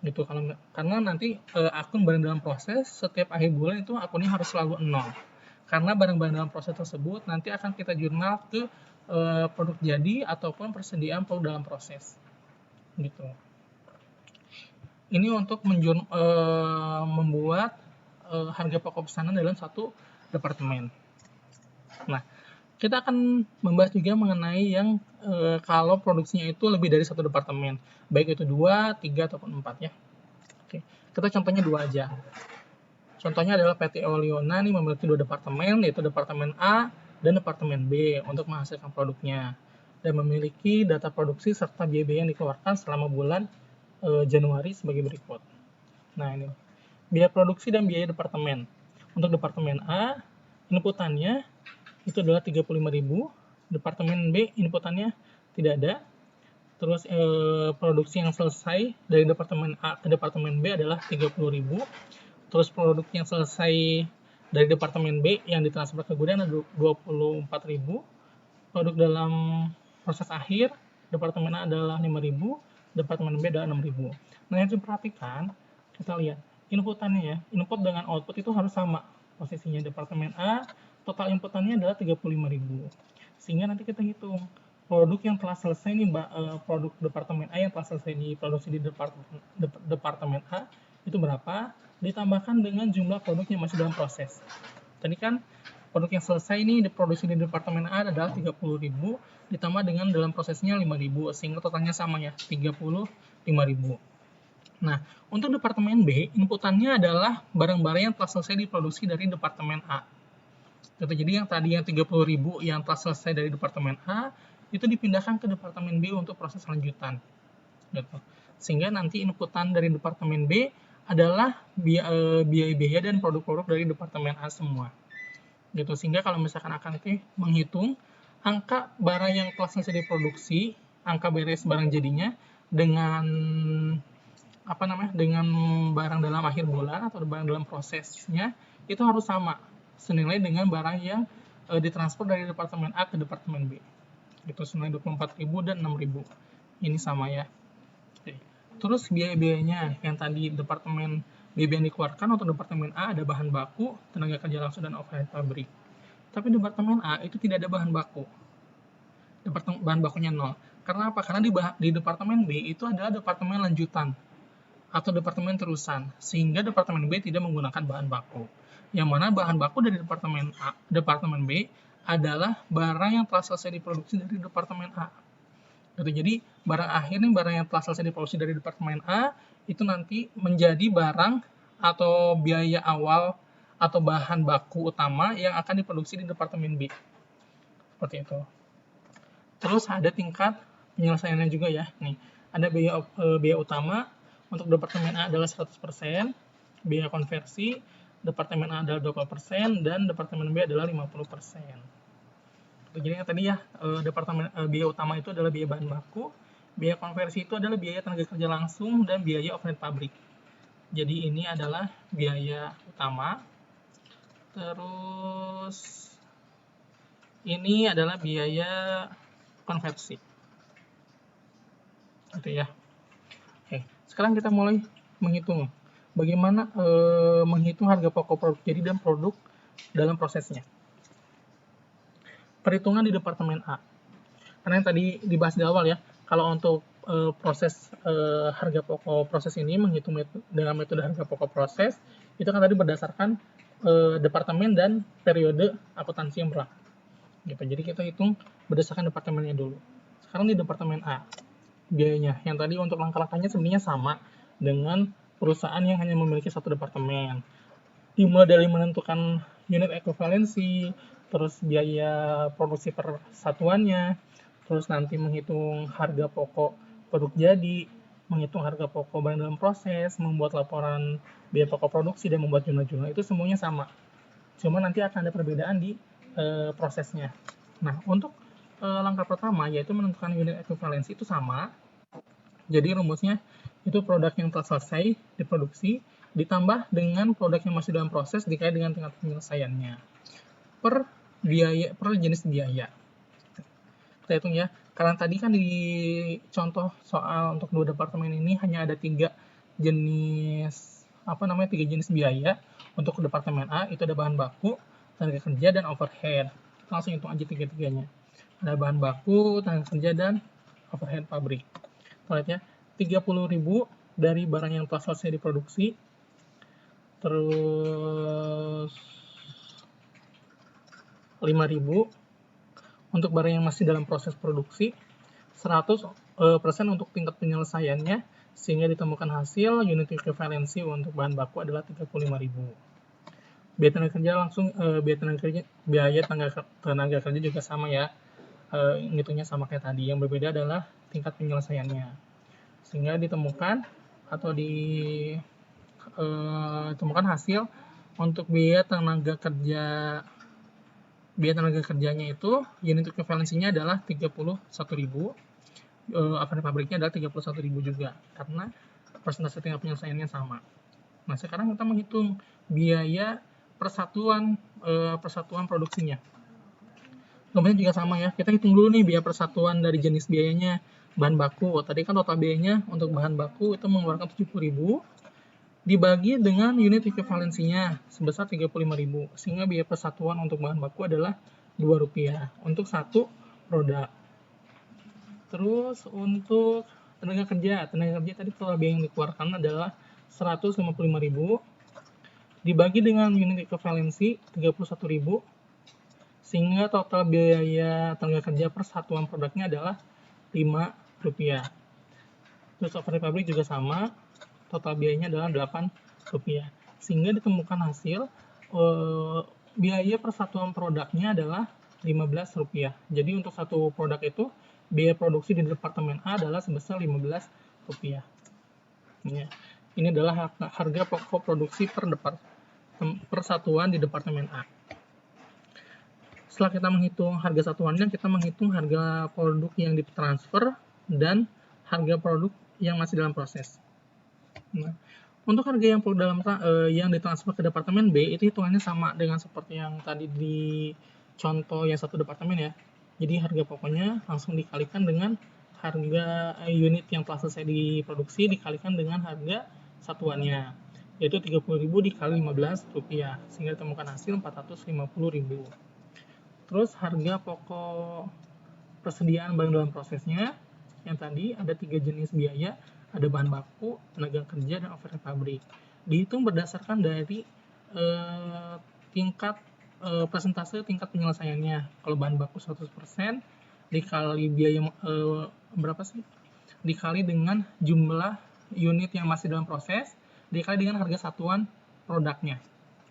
Gitu, karena nanti akun barang dalam proses setiap akhir bulan itu akunnya harus selalu 0. Karena barang-barang dalam proses tersebut nanti akan kita jurnal ke produk jadi ataupun persediaan produk dalam proses. Gitu. Ini untuk membuat harga pokok pesanan dalam satu departemen. Nah, kita akan membahas juga mengenai yang kalau produksinya itu lebih dari satu departemen, baik itu 2, 3, ataupun 4 ya. Oke, kita contohnya 2 aja. Contohnya adalah PT Oliona ini memiliki 2 departemen, yaitu Departemen A dan Departemen B untuk menghasilkan produknya, dan memiliki data produksi serta biaya-biaya yang dikeluarkan selama bulan Januari sebagai berikut. Nah, ini biaya produksi dan biaya departemen. Untuk Departemen A, inputannya itu adalah 35.000, Departemen B inputannya tidak ada. Terus produksi yang selesai dari Departemen A ke Departemen B adalah 30.000. Terus produk yang selesai dari Departemen B yang ditransfer ke gudang ada 24.000. Produk dalam proses akhir Departemen A adalah 5.000, Departemen B adalah 6.000. Nah, yang diperhatikan, kita lihat inputannya ya, input dengan output itu harus sama posisinya. Departemen A total inputannya adalah 35.000. Sehingga nanti kita hitung produk yang telah selesai nih, produk Departemen A yang telah selesai diproduksi di Departemen A itu berapa, ditambahkan dengan jumlah produk yang masih dalam proses. Tadi kan produk yang selesai ini diproduksi di Departemen A adalah 30.000, ditambah dengan dalam prosesnya 5.000, sehingga totalnya sama ya, 35.000. Nah, untuk Departemen B, inputannya adalah barang-barang yang telah selesai diproduksi dari Departemen A. Jadi yang tadi yang 30.000 yang telah selesai dari Departemen A, itu dipindahkan ke Departemen B untuk proses lanjutan. Gitu. Sehingga nanti inputan dari Departemen B adalah biaya-biaya dan produk-produk dari Departemen A semua. gitu. Sehingga kalau misalkan akan menghitung angka barang yang telah selesai diproduksi, angka beres barang jadinya dengan dengan barang dalam akhir bulan atau barang dalam prosesnya itu harus sama senilai dengan barang yang ditransfer dari departemen A ke departemen B. Gitu senilai 24.000 dan 6.000. Ini sama ya. Oke. Terus biaya-biayanya yang tadi departemen BB yang dikeluarkan untuk departemen A ada bahan baku, tenaga kerja langsung, dan overhead pabrik. Tapi departemen A itu tidak ada bahan baku. Bahan bakunya 0. Karena apa? Karena di departemen B itu adalah departemen lanjutan atau departemen terusan, sehingga departemen B tidak menggunakan bahan baku. Yang mana bahan baku dari departemen B adalah barang yang telah selesai diproduksi dari departemen A. Jadi barang akhir nih, barang yang telah selesai diproduksi dari departemen A itu nanti menjadi barang atau biaya awal atau bahan baku utama yang akan diproduksi di departemen B. Seperti itu. Terus ada tingkat penyelesaiannya juga ya. Nih, ada biaya utama untuk departemen A adalah 100%, biaya konversi departemen A adalah 20%, dan departemen B adalah 50%. Jadi yang tadi ya, biaya utama itu adalah biaya bahan baku, biaya konversi itu adalah biaya tenaga kerja langsung, dan biaya overhead pabrik. Jadi ini adalah biaya utama. Terus ini adalah biaya konversi. Gitu ya. Oke, sekarang kita mulai menghitung bagaimana menghitung harga pokok produk jadi dan produk dalam prosesnya. Perhitungan di departemen A. Karena yang tadi dibahas di awal ya, kalau untuk proses harga pokok proses ini menghitung dengan metode harga pokok proses, itu kan tadi berdasarkan departemen dan periode akuntansi yang berlaku. Gitu. Jadi kita hitung berdasarkan departemennya dulu. Sekarang di departemen A, biayanya yang tadi untuk langkah-langkahnya sebenarnya sama dengan perusahaan yang hanya memiliki satu departemen. Dimulai dari menentukan unit ekuivalensi, terus biaya produksi per satuannya, terus nanti menghitung harga pokok produk jadi, menghitung harga pokok barang dalam proses, membuat laporan biaya pokok produksi, dan membuat jumlah-jumlah. Itu semuanya sama. Cuma nanti akan ada perbedaan di prosesnya. Nah, untuk langkah pertama yaitu menentukan unit ekuivalensi itu sama. Jadi rumusnya itu produk yang telah selesai diproduksi ditambah dengan produk yang masih dalam proses dikait dengan tingkat penyelesaiannya per jenis biaya. Kita hitung ya, karena tadi kan di contoh soal untuk dua departemen ini hanya ada tiga jenis biaya. Untuk departemen A itu ada bahan baku, tenaga kerja, dan overhead. Kita langsung hitung aja tiga-tiganya. Ada bahan baku, tenaga kerja, dan overhead pabrik. Kita lihat ya, 30.000 dari barang yang telah selesai diproduksi, terus 5.000 untuk barang yang masih dalam proses produksi, 100% untuk tingkat penyelesaiannya, sehingga ditemukan hasil unit ekuivalensi untuk bahan baku adalah 35.000. Biaya tenaga kerja langsung, biaya tenaga kerja juga sama ya, ngitungnya sama kayak tadi. Yang berbeda adalah tingkat penyelesaiannya, sehingga ditemukan atau ditemukan hasil untuk biaya tenaga kerjanya itu unit ekuivalensinya adalah 31.000, overhead pabriknya adalah 31.000 juga karena persentase tingkat penyelesaiannya sama. Nah, sekarang kita menghitung biaya persatuan produksinya. Nomornya juga sama ya. Kita hitung dulu nih biaya persatuan dari jenis biayanya. Bahan baku, tadi kan total biayanya untuk bahan baku itu mengeluarkan 70.000 dibagi dengan unit ekuivalensinya sebesar 35.000, sehingga biaya persatuan untuk bahan baku adalah Rp2 untuk satu produk. Terus untuk tenaga kerja tadi total biaya yang dikeluarkan adalah 155.000 dibagi dengan unit ekuivalensi 31.000, sehingga total biaya tenaga kerja per satuan produknya adalah Rp5. Terus overhead pabrik juga sama, total biayanya adalah Rp8, sehingga ditemukan hasil biaya per satuan produknya adalah Rp15. Jadi untuk satu produk itu biaya produksi di departemen A adalah sebesar Rp15. Ini adalah harga pokok produksi per satuan di departemen A. setelah kita menghitung harga satuannya, kita menghitung harga produk yang ditransfer dan harga produk yang masih dalam proses. Nah, untuk harga yang yang ditransfer ke departemen B itu hitungannya sama dengan seperti yang tadi di contoh yang satu departemen ya. Jadi harga pokoknya langsung dikalikan dengan harga unit yang telah selesai diproduksi dikalikan dengan harga satuannya, yaitu 30.000 dikali 15 rupiah, sehingga ditemukan hasil 450.000. Terus harga pokok persediaan barang dalam prosesnya, yang tadi ada 3 jenis biaya, ada bahan baku, tenaga kerja, dan overhead pabrik. Dihitung berdasarkan dari tingkat persentase tingkat penyelesaiannya. Kalau bahan baku 100% dikali biaya berapa sih? Dikali dengan jumlah unit yang masih dalam proses, dikali dengan harga satuan produknya.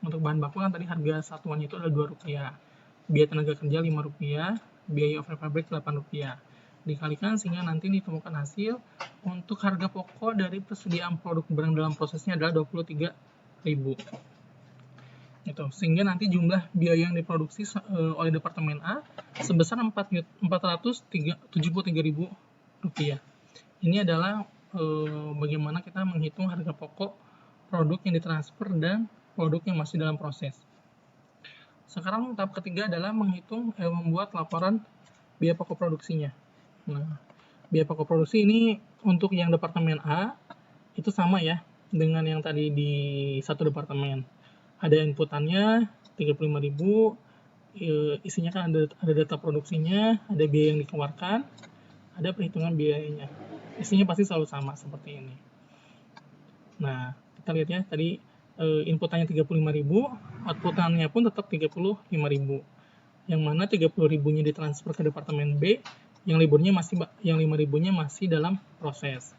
Untuk bahan baku kan tadi harga satuannya itu adalah Rp2. Biaya tenaga kerja Rp5, biaya overhead pabrik Rp8. Dikalikan sehingga nanti ditemukan hasil untuk harga pokok dari persediaan produk barang dalam prosesnya adalah Rp23.000. Gitu. Sehingga nanti jumlah biaya yang diproduksi oleh Departemen A sebesar Rp473.000. Ini adalah bagaimana kita menghitung harga pokok produk yang ditransfer dan produk yang masih dalam proses. Sekarang tahap ketiga adalah membuat laporan biaya pokok produksinya. Nah, biaya pokok produksi ini untuk yang Departemen A itu sama ya dengan yang tadi di satu departemen. Ada inputannya 35.000, isinya kan ada data produksinya, ada biaya yang dikeluarkan, ada perhitungan biayanya. Isinya pasti selalu sama seperti ini. Nah, kita lihat ya tadi inputannya 35.000, outputannya pun tetap 35.000. Yang mana 30.000-nya ditransfer ke departemen B, yang 5.000-nya masih dalam proses.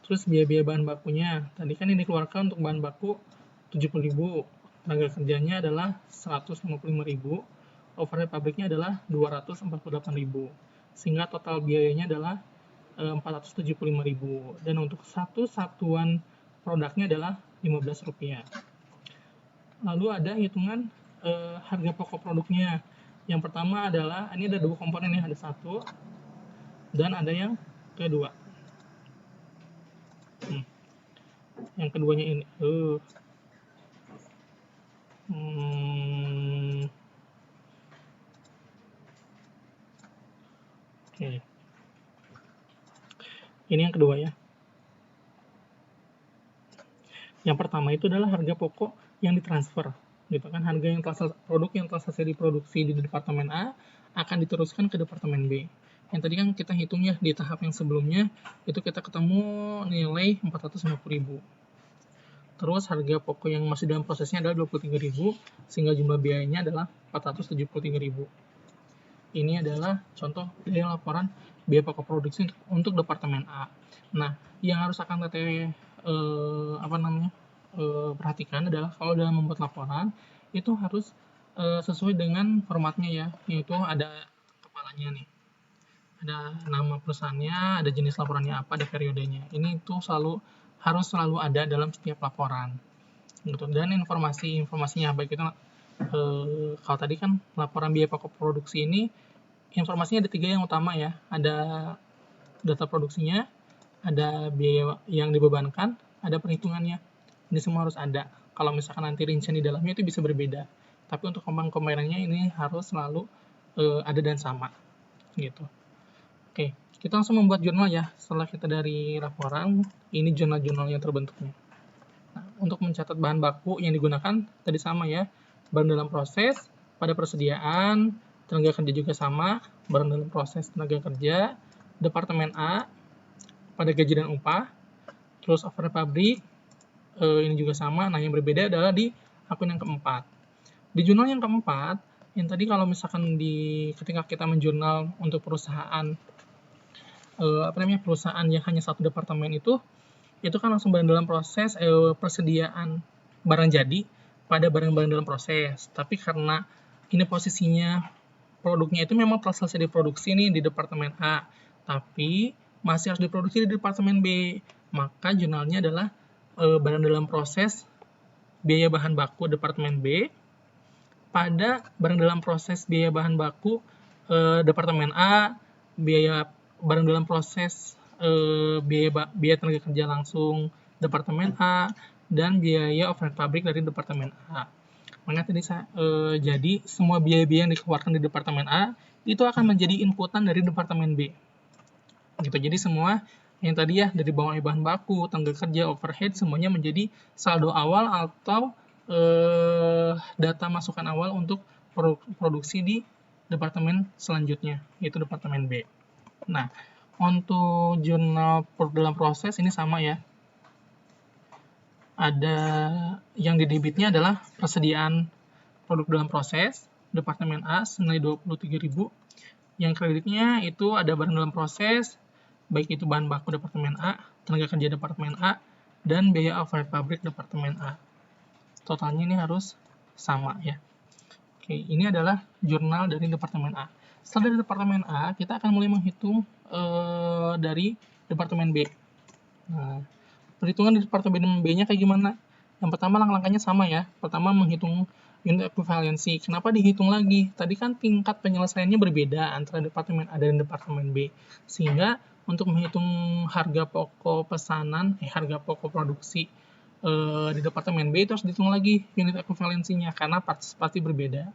Terus biaya-biaya bahan bakunya, tadi kan yang dikeluarkan untuk bahan baku 70.000, tenaga kerjanya adalah 155.000, overhead pabriknya adalah 248.000, sehingga total biayanya adalah 475.000, dan untuk satu satuan produknya adalah Rp15. Lalu ada hitungan harga pokok produknya. Yang pertama adalah, ini ada dua komponen ya, ada satu dan ada yang kedua. Yang keduanya ini oke. Ini yang kedua ya. Yang pertama itu adalah harga pokok yang ditransfer, gitu kan. Harga produk yang telah selesai diproduksi di departemen A akan diteruskan ke departemen B. Yang tadi kan kita hitungnya di tahap yang sebelumnya itu kita ketemu nilai 450.000. Terus harga pokok yang masih dalam prosesnya adalah 23.000, sehingga jumlah biayanya adalah 473.000. Ini adalah contoh dari laporan biaya pokok produksi untuk departemen A. Nah, yang harus akan teteh perhatikan adalah kalau dalam membuat laporan itu harus sesuai dengan formatnya ya, yaitu ada kepalanya nih, ada nama perusahaannya, ada jenis laporannya apa, ada periodenya. Ini itu harus selalu ada dalam setiap laporan, gitu. Dan informasinya baik itu kalau tadi kan laporan biaya pokok produksi ini informasinya ada 3 yang utama ya, ada data produksinya, ada biaya yang dibebankan, ada perhitungannya. Ini semua harus ada. Kalau misalkan nanti rincian di dalamnya itu bisa berbeda, tapi untuk combine-nya ini harus selalu ada dan sama, gitu. Oke, kita langsung membuat jurnal ya. Setelah kita dari laporan, ini jurnal-jurnal yang terbentuknya. Nah, untuk mencatat bahan baku yang digunakan tadi sama ya, barang dalam proses, pada persediaan, tenaga kerja juga sama, barang dalam proses tenaga kerja, departemen A, pada gaji dan upah, terus overhead pabrik, ini juga sama. Nah, yang berbeda adalah di akun yang keempat. Di jurnal yang keempat, yang tadi kalau misalkan ketika kita menjurnal untuk perusahaan perusahaan yang hanya satu departemen itu kan langsung barang dalam proses persediaan barang jadi pada barang-barang dalam proses. Tapi karena ini posisinya produknya itu memang telah selesai diproduksi nih di departemen A, tapi masih harus diproduksi di departemen B, maka jurnalnya adalah barang dalam proses biaya bahan baku departemen B pada barang dalam proses biaya bahan baku Departemen A, biaya barang dalam proses biaya tenaga kerja langsung Departemen A, dan biaya overhead pabrik dari Departemen A. Makanya tadi jadi semua biaya-biaya yang dikeluarkan di Departemen A itu akan menjadi inputan dari Departemen B. Gitu. Jadi semua yang tadi ya dari bawah bahan baku, tenaga kerja, overhead semuanya menjadi saldo awal atau data masukan awal untuk produksi di departemen selanjutnya, yaitu Departemen B. Nah, untuk jurnal dalam proses ini sama ya. Ada yang di debitnya adalah persediaan produk dalam proses, Departemen A senilai 23.000. Yang kreditnya itu ada barang dalam proses, baik itu bahan baku Departemen A, tenaga kerja Departemen A, dan biaya overhead pabrik Departemen A. Totalnya ini harus sama ya. Oke, ini adalah jurnal dari Departemen A. Setelah dari Departemen A, kita akan mulai menghitung dari Departemen B. Nah, perhitungan di Departemen B-nya kayak gimana? Yang pertama langkah-langkahnya sama ya. Pertama menghitung unit ekuivalensi. Kenapa dihitung lagi? Tadi kan tingkat penyelesaiannya berbeda antara Departemen A dan Departemen B. Sehingga untuk menghitung harga pokok pesanan, harga pokok produksi di Departemen B itu harus dihitung lagi unit ekuivalensinya karena pasti berbeda.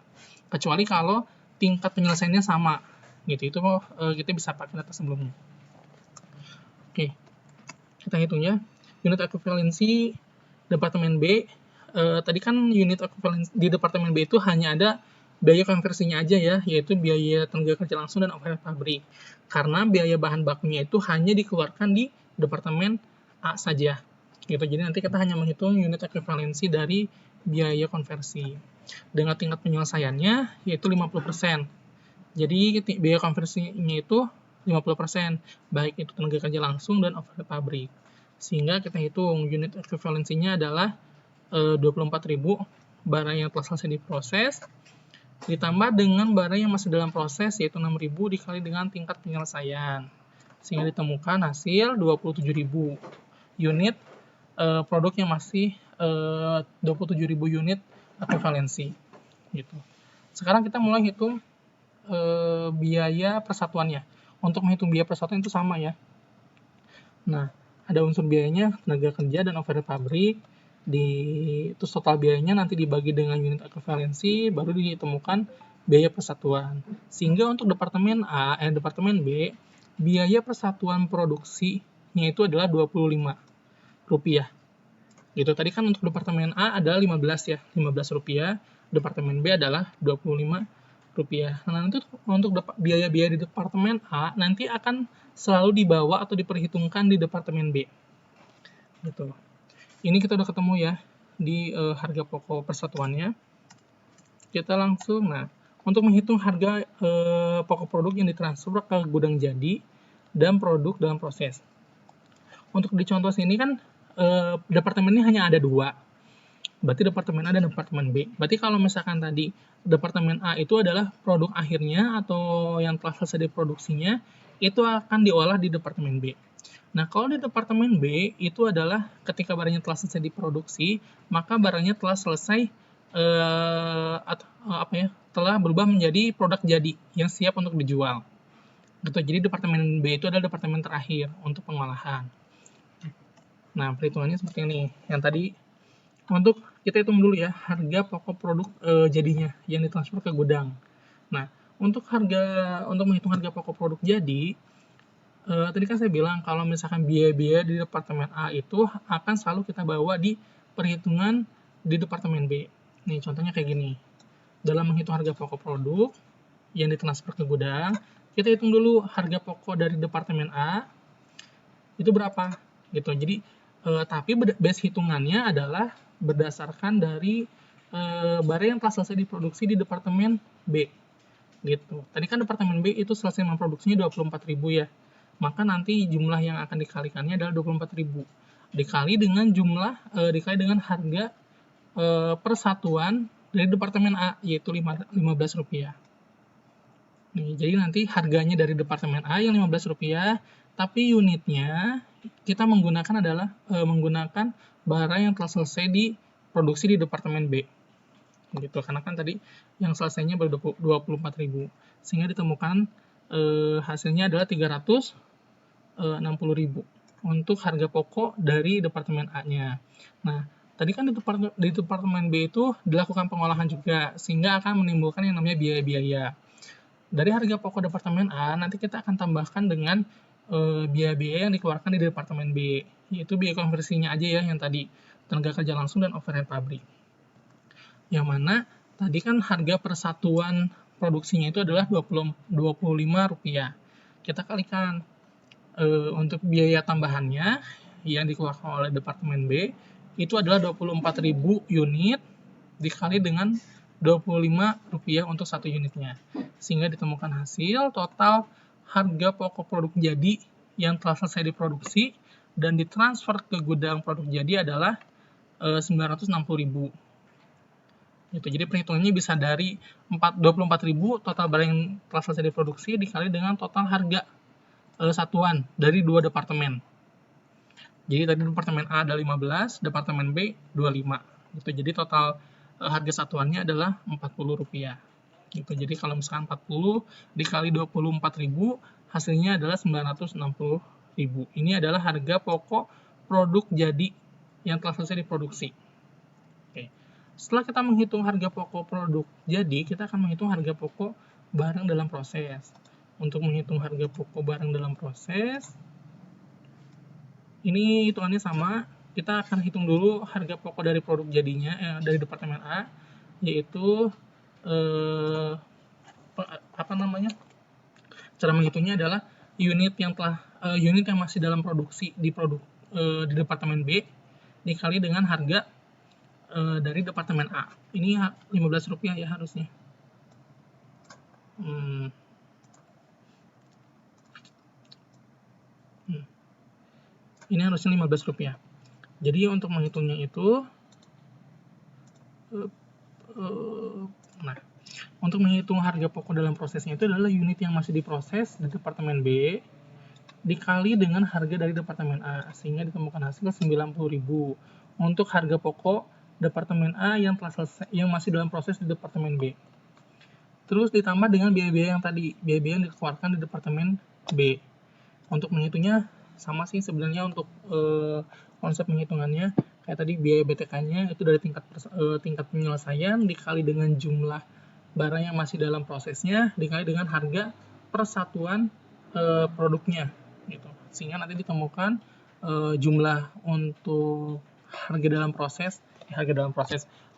Kecuali kalau tingkat penyelesaiannya sama, gitu. Itu kita bisa pakai data sebelumnya. Oke, kita hitungnya unit ekuivalensi Departemen B. Tadi kan unit ekuivalensi di Departemen B itu hanya ada biaya konversinya aja ya, yaitu biaya tenaga kerja langsung dan overhead pabrik. Karena biaya bahan bakunya itu hanya dikeluarkan di Departemen A saja. Gitu. Jadi nanti kita hanya menghitung unit ekuivalensi dari biaya konversi. Dengan tingkat penyelesaiannya yaitu 50%. Jadi biaya konversinya itu 50%, baik itu tenaga kerja langsung dan overhead pabrik. Sehingga kita hitung unit ekuivalensinya adalah 24.000 barang yang telah selesai diproses, ditambah dengan barang yang masih dalam proses yaitu 6.000 dikali dengan tingkat penyelesaian. Sehingga ditemukan hasil 27.000 unit produk yang masih 27.000 unit ekuivalensi gitu. Sekarang kita mulai hitung biaya persatuannya. Untuk menghitung biaya persatuan itu sama ya. Nah, ada unsur biayanya tenaga kerja dan overhead pabrik. Terus total biayanya nanti dibagi dengan unit ekuivalensi, baru ditemukan biaya persatuan. Sehingga untuk Departemen A dan Departemen B, biaya persatuan produksinya itu adalah Rp25. Gitu. Tadi kan untuk Departemen A adalah 15 ya, Rp15. Departemen B adalah Rp25. Nah, nanti untuk biaya-biaya di Departemen A nanti akan selalu dibawa atau diperhitungkan di Departemen B. Gitu. Ini kita udah ketemu ya di harga pokok persatuannya. Kita langsung, nah, untuk menghitung harga pokok produk yang ditransfer ke gudang jadi dan produk dalam proses. Untuk di contoh sini kan departemennya hanya ada 2. Berarti Departemen A dan Departemen B. Berarti kalau misalkan tadi Departemen A itu adalah produk akhirnya atau yang telah selesai diproduksinya, itu akan diolah di Departemen B. Nah, kalau di Departemen B itu adalah ketika barangnya telah selesai diproduksi, maka barangnya telah selesai telah berubah menjadi produk jadi yang siap untuk dijual. Gitu. Jadi Departemen B itu adalah departemen terakhir untuk pengolahan. Nah, perhitungannya seperti ini. Yang tadi untuk kita hitung dulu ya harga pokok produk jadinya yang ditransfer ke gudang. Nah, untuk menghitung harga pokok produk jadi, tadi kan saya bilang kalau misalkan biaya-biaya di Departemen A itu akan selalu kita bawa di perhitungan di Departemen B. Nih, contohnya kayak gini. Dalam menghitung harga pokok produk yang ditransfer ke gudang, kita hitung dulu harga pokok dari Departemen A itu berapa gitu. Jadi tapi base hitungannya adalah berdasarkan dari barang yang telah selesai diproduksi di Departemen B gitu. Tadi kan Departemen B itu selesai memproduksinya 24.000 ya. Maka nanti jumlah yang akan dikalikannya adalah 24.000 dikali dengan harga persatuan dari Departemen A yaitu Rp15. Nih, jadi nanti harganya dari Departemen A yang Rp15, tapi unitnya kita menggunakan barang yang telah selesai diproduksi di Departemen B. gitu, karena kan tadi yang selesainya baru 24.000, sehingga ditemukan hasilnya adalah 360.000 untuk harga pokok dari Departemen A-nya. Nah, tadi kan di Departemen B itu dilakukan pengolahan juga, sehingga akan menimbulkan yang namanya biaya-biaya. Dari harga pokok Departemen A, nanti kita akan tambahkan dengan biaya-biaya yang dikeluarkan di Departemen B, yaitu biaya konversinya aja ya, yang tadi tenaga kerja langsung dan overhead pabrik. Yang mana tadi kan harga persatuan produksinya itu adalah Rp25. Kita kalikan untuk biaya tambahannya yang dikeluarkan oleh Departemen B itu adalah 24.000 unit dikali dengan Rp25 untuk satu unitnya, sehingga ditemukan hasil total harga pokok produk jadi yang telah selesai diproduksi dan ditransfer ke gudang produk jadi adalah 960.000. Gitu. Jadi perhitungannya bisa dari 24.000 total barang yang telah selesai diproduksi dikali dengan total harga satuan dari dua departemen. Jadi tadi Departemen A ada 15, Departemen B 25. Gitu. Jadi total harga satuannya adalah Rp40. Gitu. Jadi kalau misalkan 40 dikali 24.000, hasilnya adalah 960.000. Ini adalah harga pokok produk jadi yang telah selesai diproduksi. Oke. Setelah kita menghitung harga pokok produk jadi, kita akan menghitung harga pokok barang dalam proses. Untuk menghitung harga pokok barang dalam proses, ini hitungannya sama. Kita akan hitung dulu harga pokok dari produk jadinya dari Departemen A, yaitu cara menghitungnya adalah unit yang masih dalam produksi di Departemen B dikali dengan harga dari Departemen A. Ini Rp15 ya harusnya. Ini harusnya Rp15. Jadi untuk menghitungnya itu, untuk menghitung harga pokok dalam prosesnya itu adalah unit yang masih diproses di Departemen B dikali dengan harga dari Departemen A, sehingga ditemukan hasil 90.000 untuk harga pokok Departemen A yang masih dalam proses di Departemen B. Terus ditambah dengan biaya-biaya yang tadi, biaya-biaya yang dikeluarkan di Departemen B. Untuk menghitungnya sama sih sebenarnya untuk konsep penghitungannya. Kayak tadi biaya BTK-nya itu dari tingkat penyelesaian dikali dengan jumlah barang yang masih dalam prosesnya dikali dengan harga persatuan produknya gitu. Sehingga nanti ditemukan jumlah untuk harga dalam proses,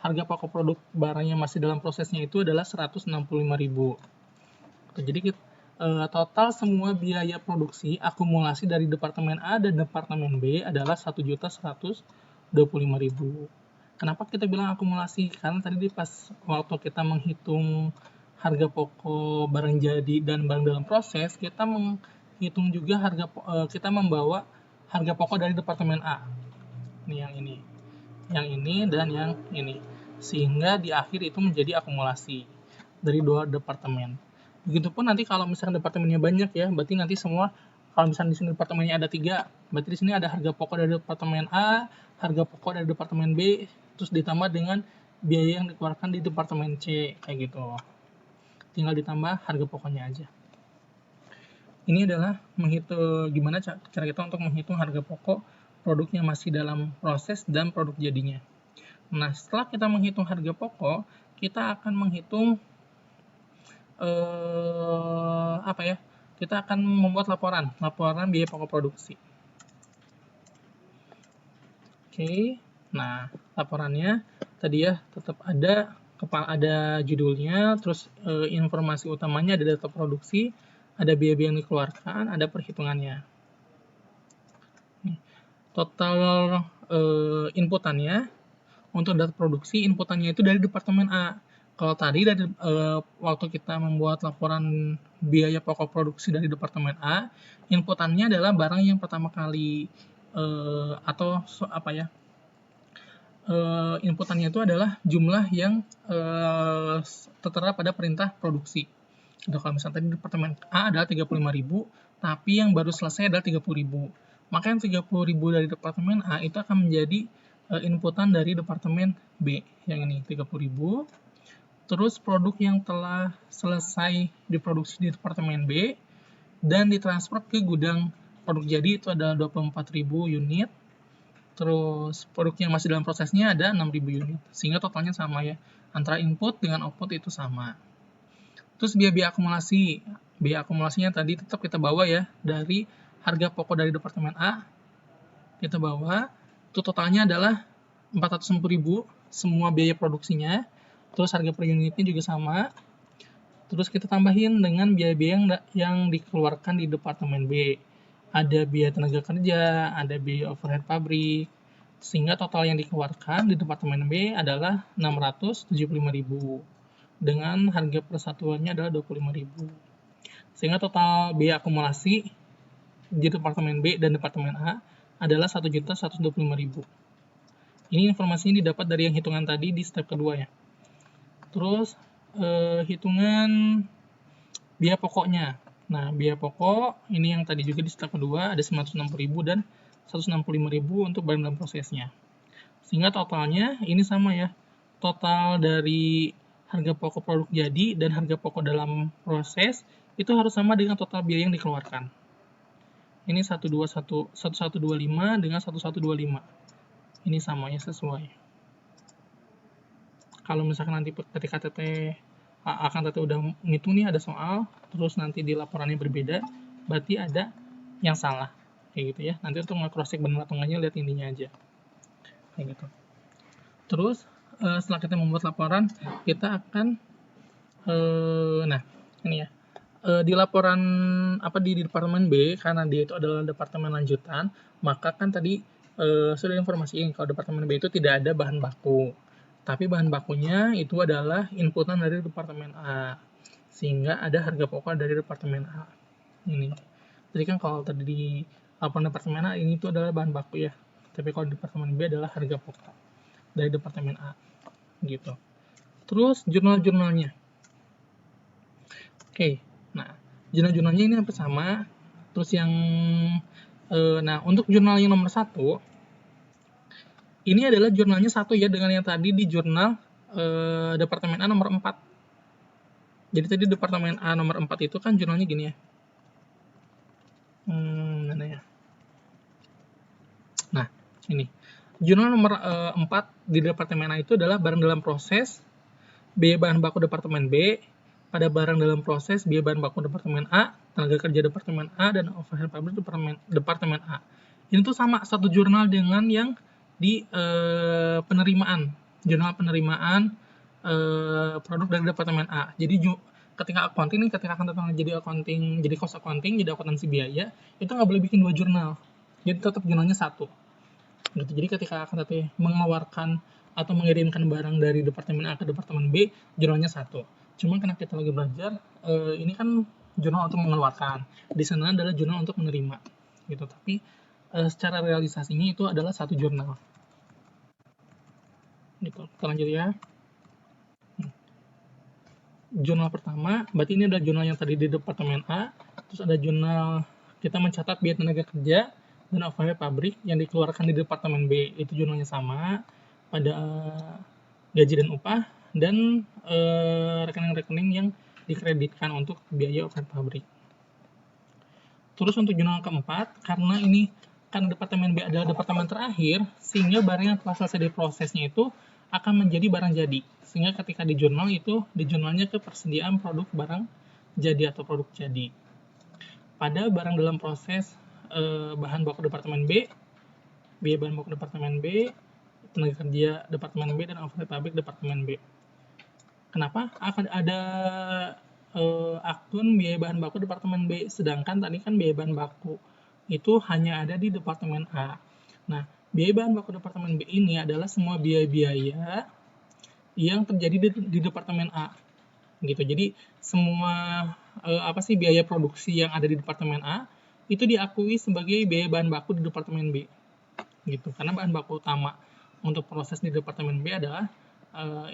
harga pokok produk barang yang masih dalam prosesnya itu adalah 165.000. Jadi total semua biaya produksi akumulasi dari Departemen A dan Departemen B adalah 1.125.000. Kenapa kita bilang akumulasi? Karena tadi pas waktu kita menghitung harga pokok barang jadi dan barang dalam proses, kita menghitung juga kita membawa harga pokok dari Departemen A. Ini yang ini dan yang ini. Sehingga di akhir itu menjadi akumulasi dari dua departemen. Begitupun nanti kalau misalkan departemennya banyak ya, berarti nanti semua, kalau misalkan di sini departemennya ada 3, berarti di sini ada harga pokok dari Departemen A, harga pokok dari Departemen B, terus ditambah dengan biaya yang dikeluarkan di Departemen C, kayak gitu. Tinggal ditambah harga pokoknya aja. Ini adalah gimana cara kita untuk menghitung harga pokok produk yang masih dalam proses dan produk jadinya. Nah, setelah kita menghitung harga pokok, kita akan menghitung kita akan membuat laporan biaya pokok produksi. Oke. Nah, laporannya tadi ya tetap ada judulnya, terus informasi utamanya ada data produksi, ada biaya-biaya yang dikeluarkan, ada perhitungannya. Total inputannya untuk data produksi, inputannya itu dari Departemen A. Kalau tadi dari waktu kita membuat laporan biaya pokok produksi dari Departemen A, inputannya adalah barang yang pertama kali inputannya itu adalah jumlah yang tertera pada perintah produksi. Jadi kalau misalnya tadi Departemen A adalah 35.000, tapi yang baru selesai adalah 30.000. Maka yang 30.000 dari Departemen A itu akan menjadi inputan dari departemen B yang ini 30.000. Terus produk yang telah selesai diproduksi di departemen B dan ditransfer ke gudang produk jadi itu ada 24.000 unit. Terus produk yang masih dalam prosesnya ada 6.000 unit. Sehingga totalnya sama ya. Antara input dengan output itu sama. Terus biaya akumulasi. Biaya akumulasinya tadi tetap kita bawa ya dari harga pokok dari departemen A. Kita bawa itu totalnya adalah 460.000 semua biaya produksinya. Terus harga per unitnya juga sama. Terus kita tambahin dengan biaya-biaya yang dikeluarkan di departemen B. Ada biaya tenaga kerja, ada biaya overhead pabrik. Sehingga total yang dikeluarkan di departemen B adalah 675.000. Dengan harga persatuannya adalah 25.000. Sehingga total biaya akumulasi di departemen B dan departemen A adalah 1.125.000. Ini informasinya didapat dari yang hitungan tadi di step kedua ya. Terus hitungan biaya pokoknya. Nah, biaya pokok ini yang tadi juga di step kedua ada 960.000 dan 165.000 untuk barang dalam prosesnya. Sehingga totalnya ini sama ya. Total dari harga pokok produk jadi dan harga pokok dalam proses itu harus sama dengan total biaya yang dikeluarkan. Ini 1125 dengan 1125. Ini samanya sesuai. Kalau misalkan nanti ketika teteh akan teteh udah ngitung nih ada soal, terus nanti di laporannya berbeda, berarti ada yang salah. Kayak gitu ya. Nanti untuk nge-cross check benar atau enggaknya lihat intinya aja. Kayak gitu. Terus setelah kita membuat laporan, kita akan nah, ini ya. Di laporan di departemen B karena dia itu adalah departemen lanjutan, maka kan tadi sudah informasiin kalau departemen B itu tidak ada bahan baku. Tapi bahan bakunya itu adalah inputan dari departemen A. Sehingga ada harga pokok dari departemen A. Ini. Jadi kan kalau tadi di laporan departemen A ini itu adalah bahan baku ya. Tapi kalau departemen B adalah harga pokok dari departemen A. Gitu. Terus jurnal-jurnalnya. Oke. Nah, jurnal-jurnalnya ini hampir sama. Terus yang untuk jurnal yang nomor 1 ini adalah jurnalnya satu ya dengan yang tadi di jurnal departemen A nomor 4. Jadi tadi departemen A nomor 4 itu kan jurnalnya gini ya. Mana ya? Nah, ini. Jurnal nomor 4 di departemen A itu adalah barang dalam proses, biaya bahan baku departemen B, pada barang dalam proses, biaya bahan baku departemen A, tenaga kerja departemen A, dan overhead pabrik departemen A. Ini tuh sama satu jurnal dengan yang di penerimaan, jurnal penerimaan produk dari departemen A. Jadi ketika accounting nih, ketika akan datang jadi accounting, jadi cost accounting, jadi akuntansi biaya, itu nggak boleh bikin 2 jurnal. Jadi tetap jurnalnya satu. Gitu. Jadi ketika akan mengeluarkan atau mengirimkan barang dari departemen A ke departemen B, jurnalnya satu. Cuma karena kita lagi belajar, ini kan jurnal untuk mengeluarkan, di sana adalah jurnal untuk menerima. Gitu. Tapi secara realisasinya itu adalah satu jurnal. Gitu. Kita lanjut ya. Jurnal pertama, berarti ini adalah jurnal yang tadi di departemen A. Terus ada jurnal kita mencatat biaya tenaga kerja dan overhead pabrik yang dikeluarkan di departemen B. Itu jurnalnya sama pada gaji dan upah dan rekening-rekening yang dikreditkan untuk biaya overhead pabrik. Terus untuk jurnal keempat, karena ini kan departemen B adalah departemen terakhir, sehingga barang yang telah selesai diprosesnya itu akan menjadi barang jadi. Sehingga ketika di jurnal itu, di jurnalnya ke persediaan produk barang jadi atau produk jadi. Pada barang dalam proses bahan baku departemen B, biaya bahan baku departemen B, tenaga kerja departemen B, dan overhead pabrik departemen B. Kenapa? Akan ada akun biaya bahan baku departemen B, sedangkan tadi kan biaya bahan baku itu hanya ada di departemen A. Nah, biaya bahan baku departemen B ini adalah semua biaya-biaya yang terjadi di departemen A. Gitu. Jadi semua biaya produksi yang ada di departemen A itu diakui sebagai biaya bahan baku di departemen B. Gitu. Karena bahan baku utama untuk proses di departemen B adalah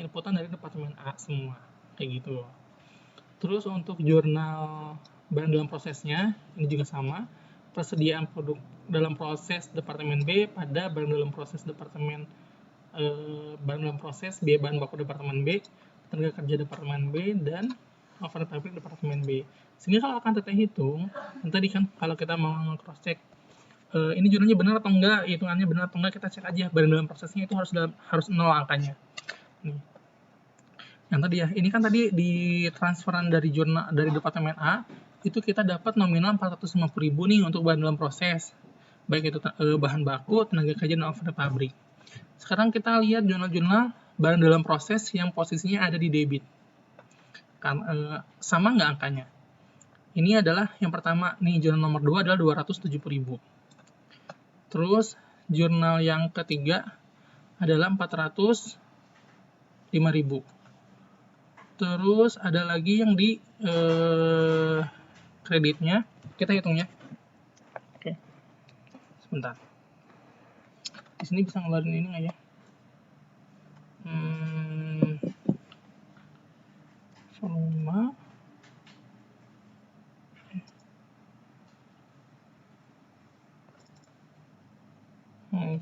inputan dari departemen A semua. Kayak gitu. Terus untuk jurnal barang dalam prosesnya ini juga sama. Persediaan produk dalam proses departemen B pada barang dalam proses departemen barang dalam proses, biaya bahan baku Departemen B, tenaga kerja Departemen B, dan overhead pabrik Departemen B. Sehingga kalau akan teteh hitung, tadi kan kalau kita mau cross check ini jurnalnya benar atau enggak, hitungannya benar atau enggak, kita cek aja barang dalam prosesnya itu harus 0 angkanya. Nih. Yang tadi ya, ini kan tadi di transferan dari jurnal dari Departemen A, itu kita dapat nominal 450.000 nih untuk bahan dalam proses. Baik itu bahan baku, tenaga kerja, dan overhead pabrik. Sekarang kita lihat jurnal-jurnal barang dalam proses yang posisinya ada di debit. Sama nggak angkanya? Ini adalah yang pertama, nih jurnal nomor 2 adalah 270.000. Terus jurnal yang ketiga adalah 405.000. Terus ada lagi yang di kreditnya, kita hitungnya. Oke, sebentar. Di sini bisa ngeluarin ini nggak ya? Volume.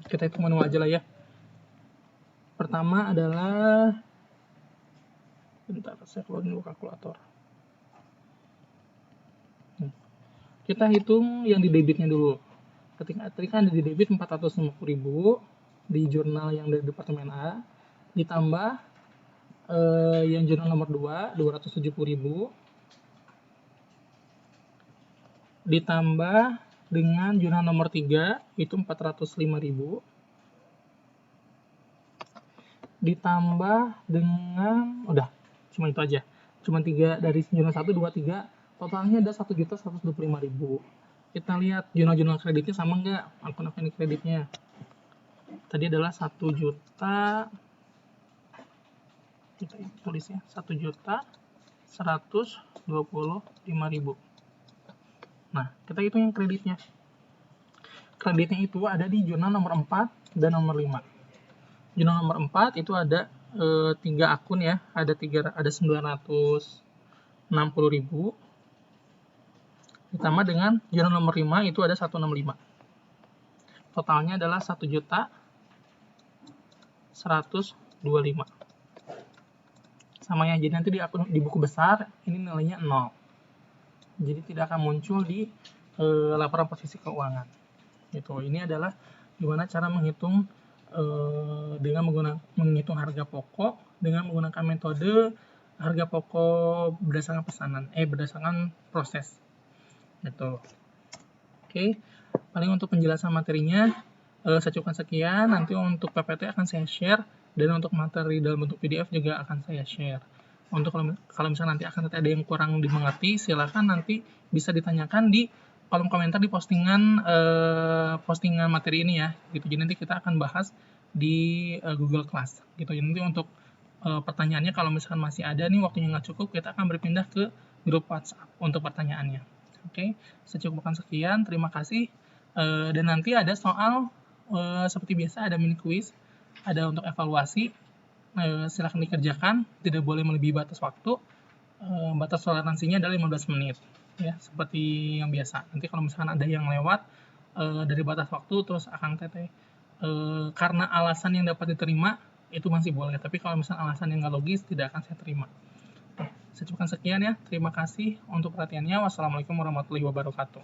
Kita hitung manual aja lah ya. Pertama adalah, bentar, saya keluarin dulu kalkulator. Kita hitung yang di debitnya dulu. Ketika tadi kan ada di debit 450.000 di jurnal yang dari Departemen A, ditambah yang jurnal nomor 2 270.000, ditambah dengan jurnal nomor 3 itu 405.000, ditambah dengan udah cuma itu aja, cuma 3 dari jurnal 1 2 3, totalnya ada 1.125.000. Kita lihat jurnal-jurnal kreditnya sama nggak, akun-akun kreditnya. Tadi adalah 1 juta, kita tulis ya, 1.125.000. Nah, kita hitung yang kreditnya. Kreditnya itu ada di jurnal nomor 4 dan nomor 5. Jurnal nomor 4 itu ada 3 akun ya, ada 960.000, ditambah dengan jurnal nomor 5 itu ada 165. Totalnya adalah 1.125. Sama ya, jadi nanti di buku besar ini nilainya 0. Jadi tidak akan muncul di laporan posisi keuangan. Gitu. Ini adalah gimana cara menghitung dengan menghitung harga pokok dengan menggunakan metode harga pokok berdasarkan pesanan, berdasarkan proses. Gitu. Oke, paling untuk penjelasan materinya saya cukupkan sekian. Nanti untuk PPT akan saya share, dan untuk materi dalam bentuk PDF juga akan saya share. Untuk kalau misalnya nanti akan ada yang kurang dimengerti, silakan nanti bisa ditanyakan di kolom komentar di postingan materi ini ya. Gitu. Jadi nanti kita akan bahas di Google Class. Gitu. Jadi nanti untuk pertanyaannya kalau misalkan masih ada nih waktunya nggak cukup, kita akan berpindah ke grup WhatsApp untuk pertanyaannya. Oke, secukupkan sekian. Terima kasih. Dan nanti ada soal seperti biasa, ada mini quiz, ada untuk evaluasi. Silakan dikerjakan, tidak boleh melebihi batas waktu. Batas toleransinya adalah 15 menit. Ya, seperti yang biasa. Nanti kalau misalkan ada yang lewat dari batas waktu, terus akan teteh karena alasan yang dapat diterima, itu masih boleh. Tapi kalau misalkan alasan yang nggak logis, tidak akan saya terima. Saya cukupkan sekian ya. Terima kasih untuk perhatiannya. Wassalamualaikum warahmatullahi wabarakatuh.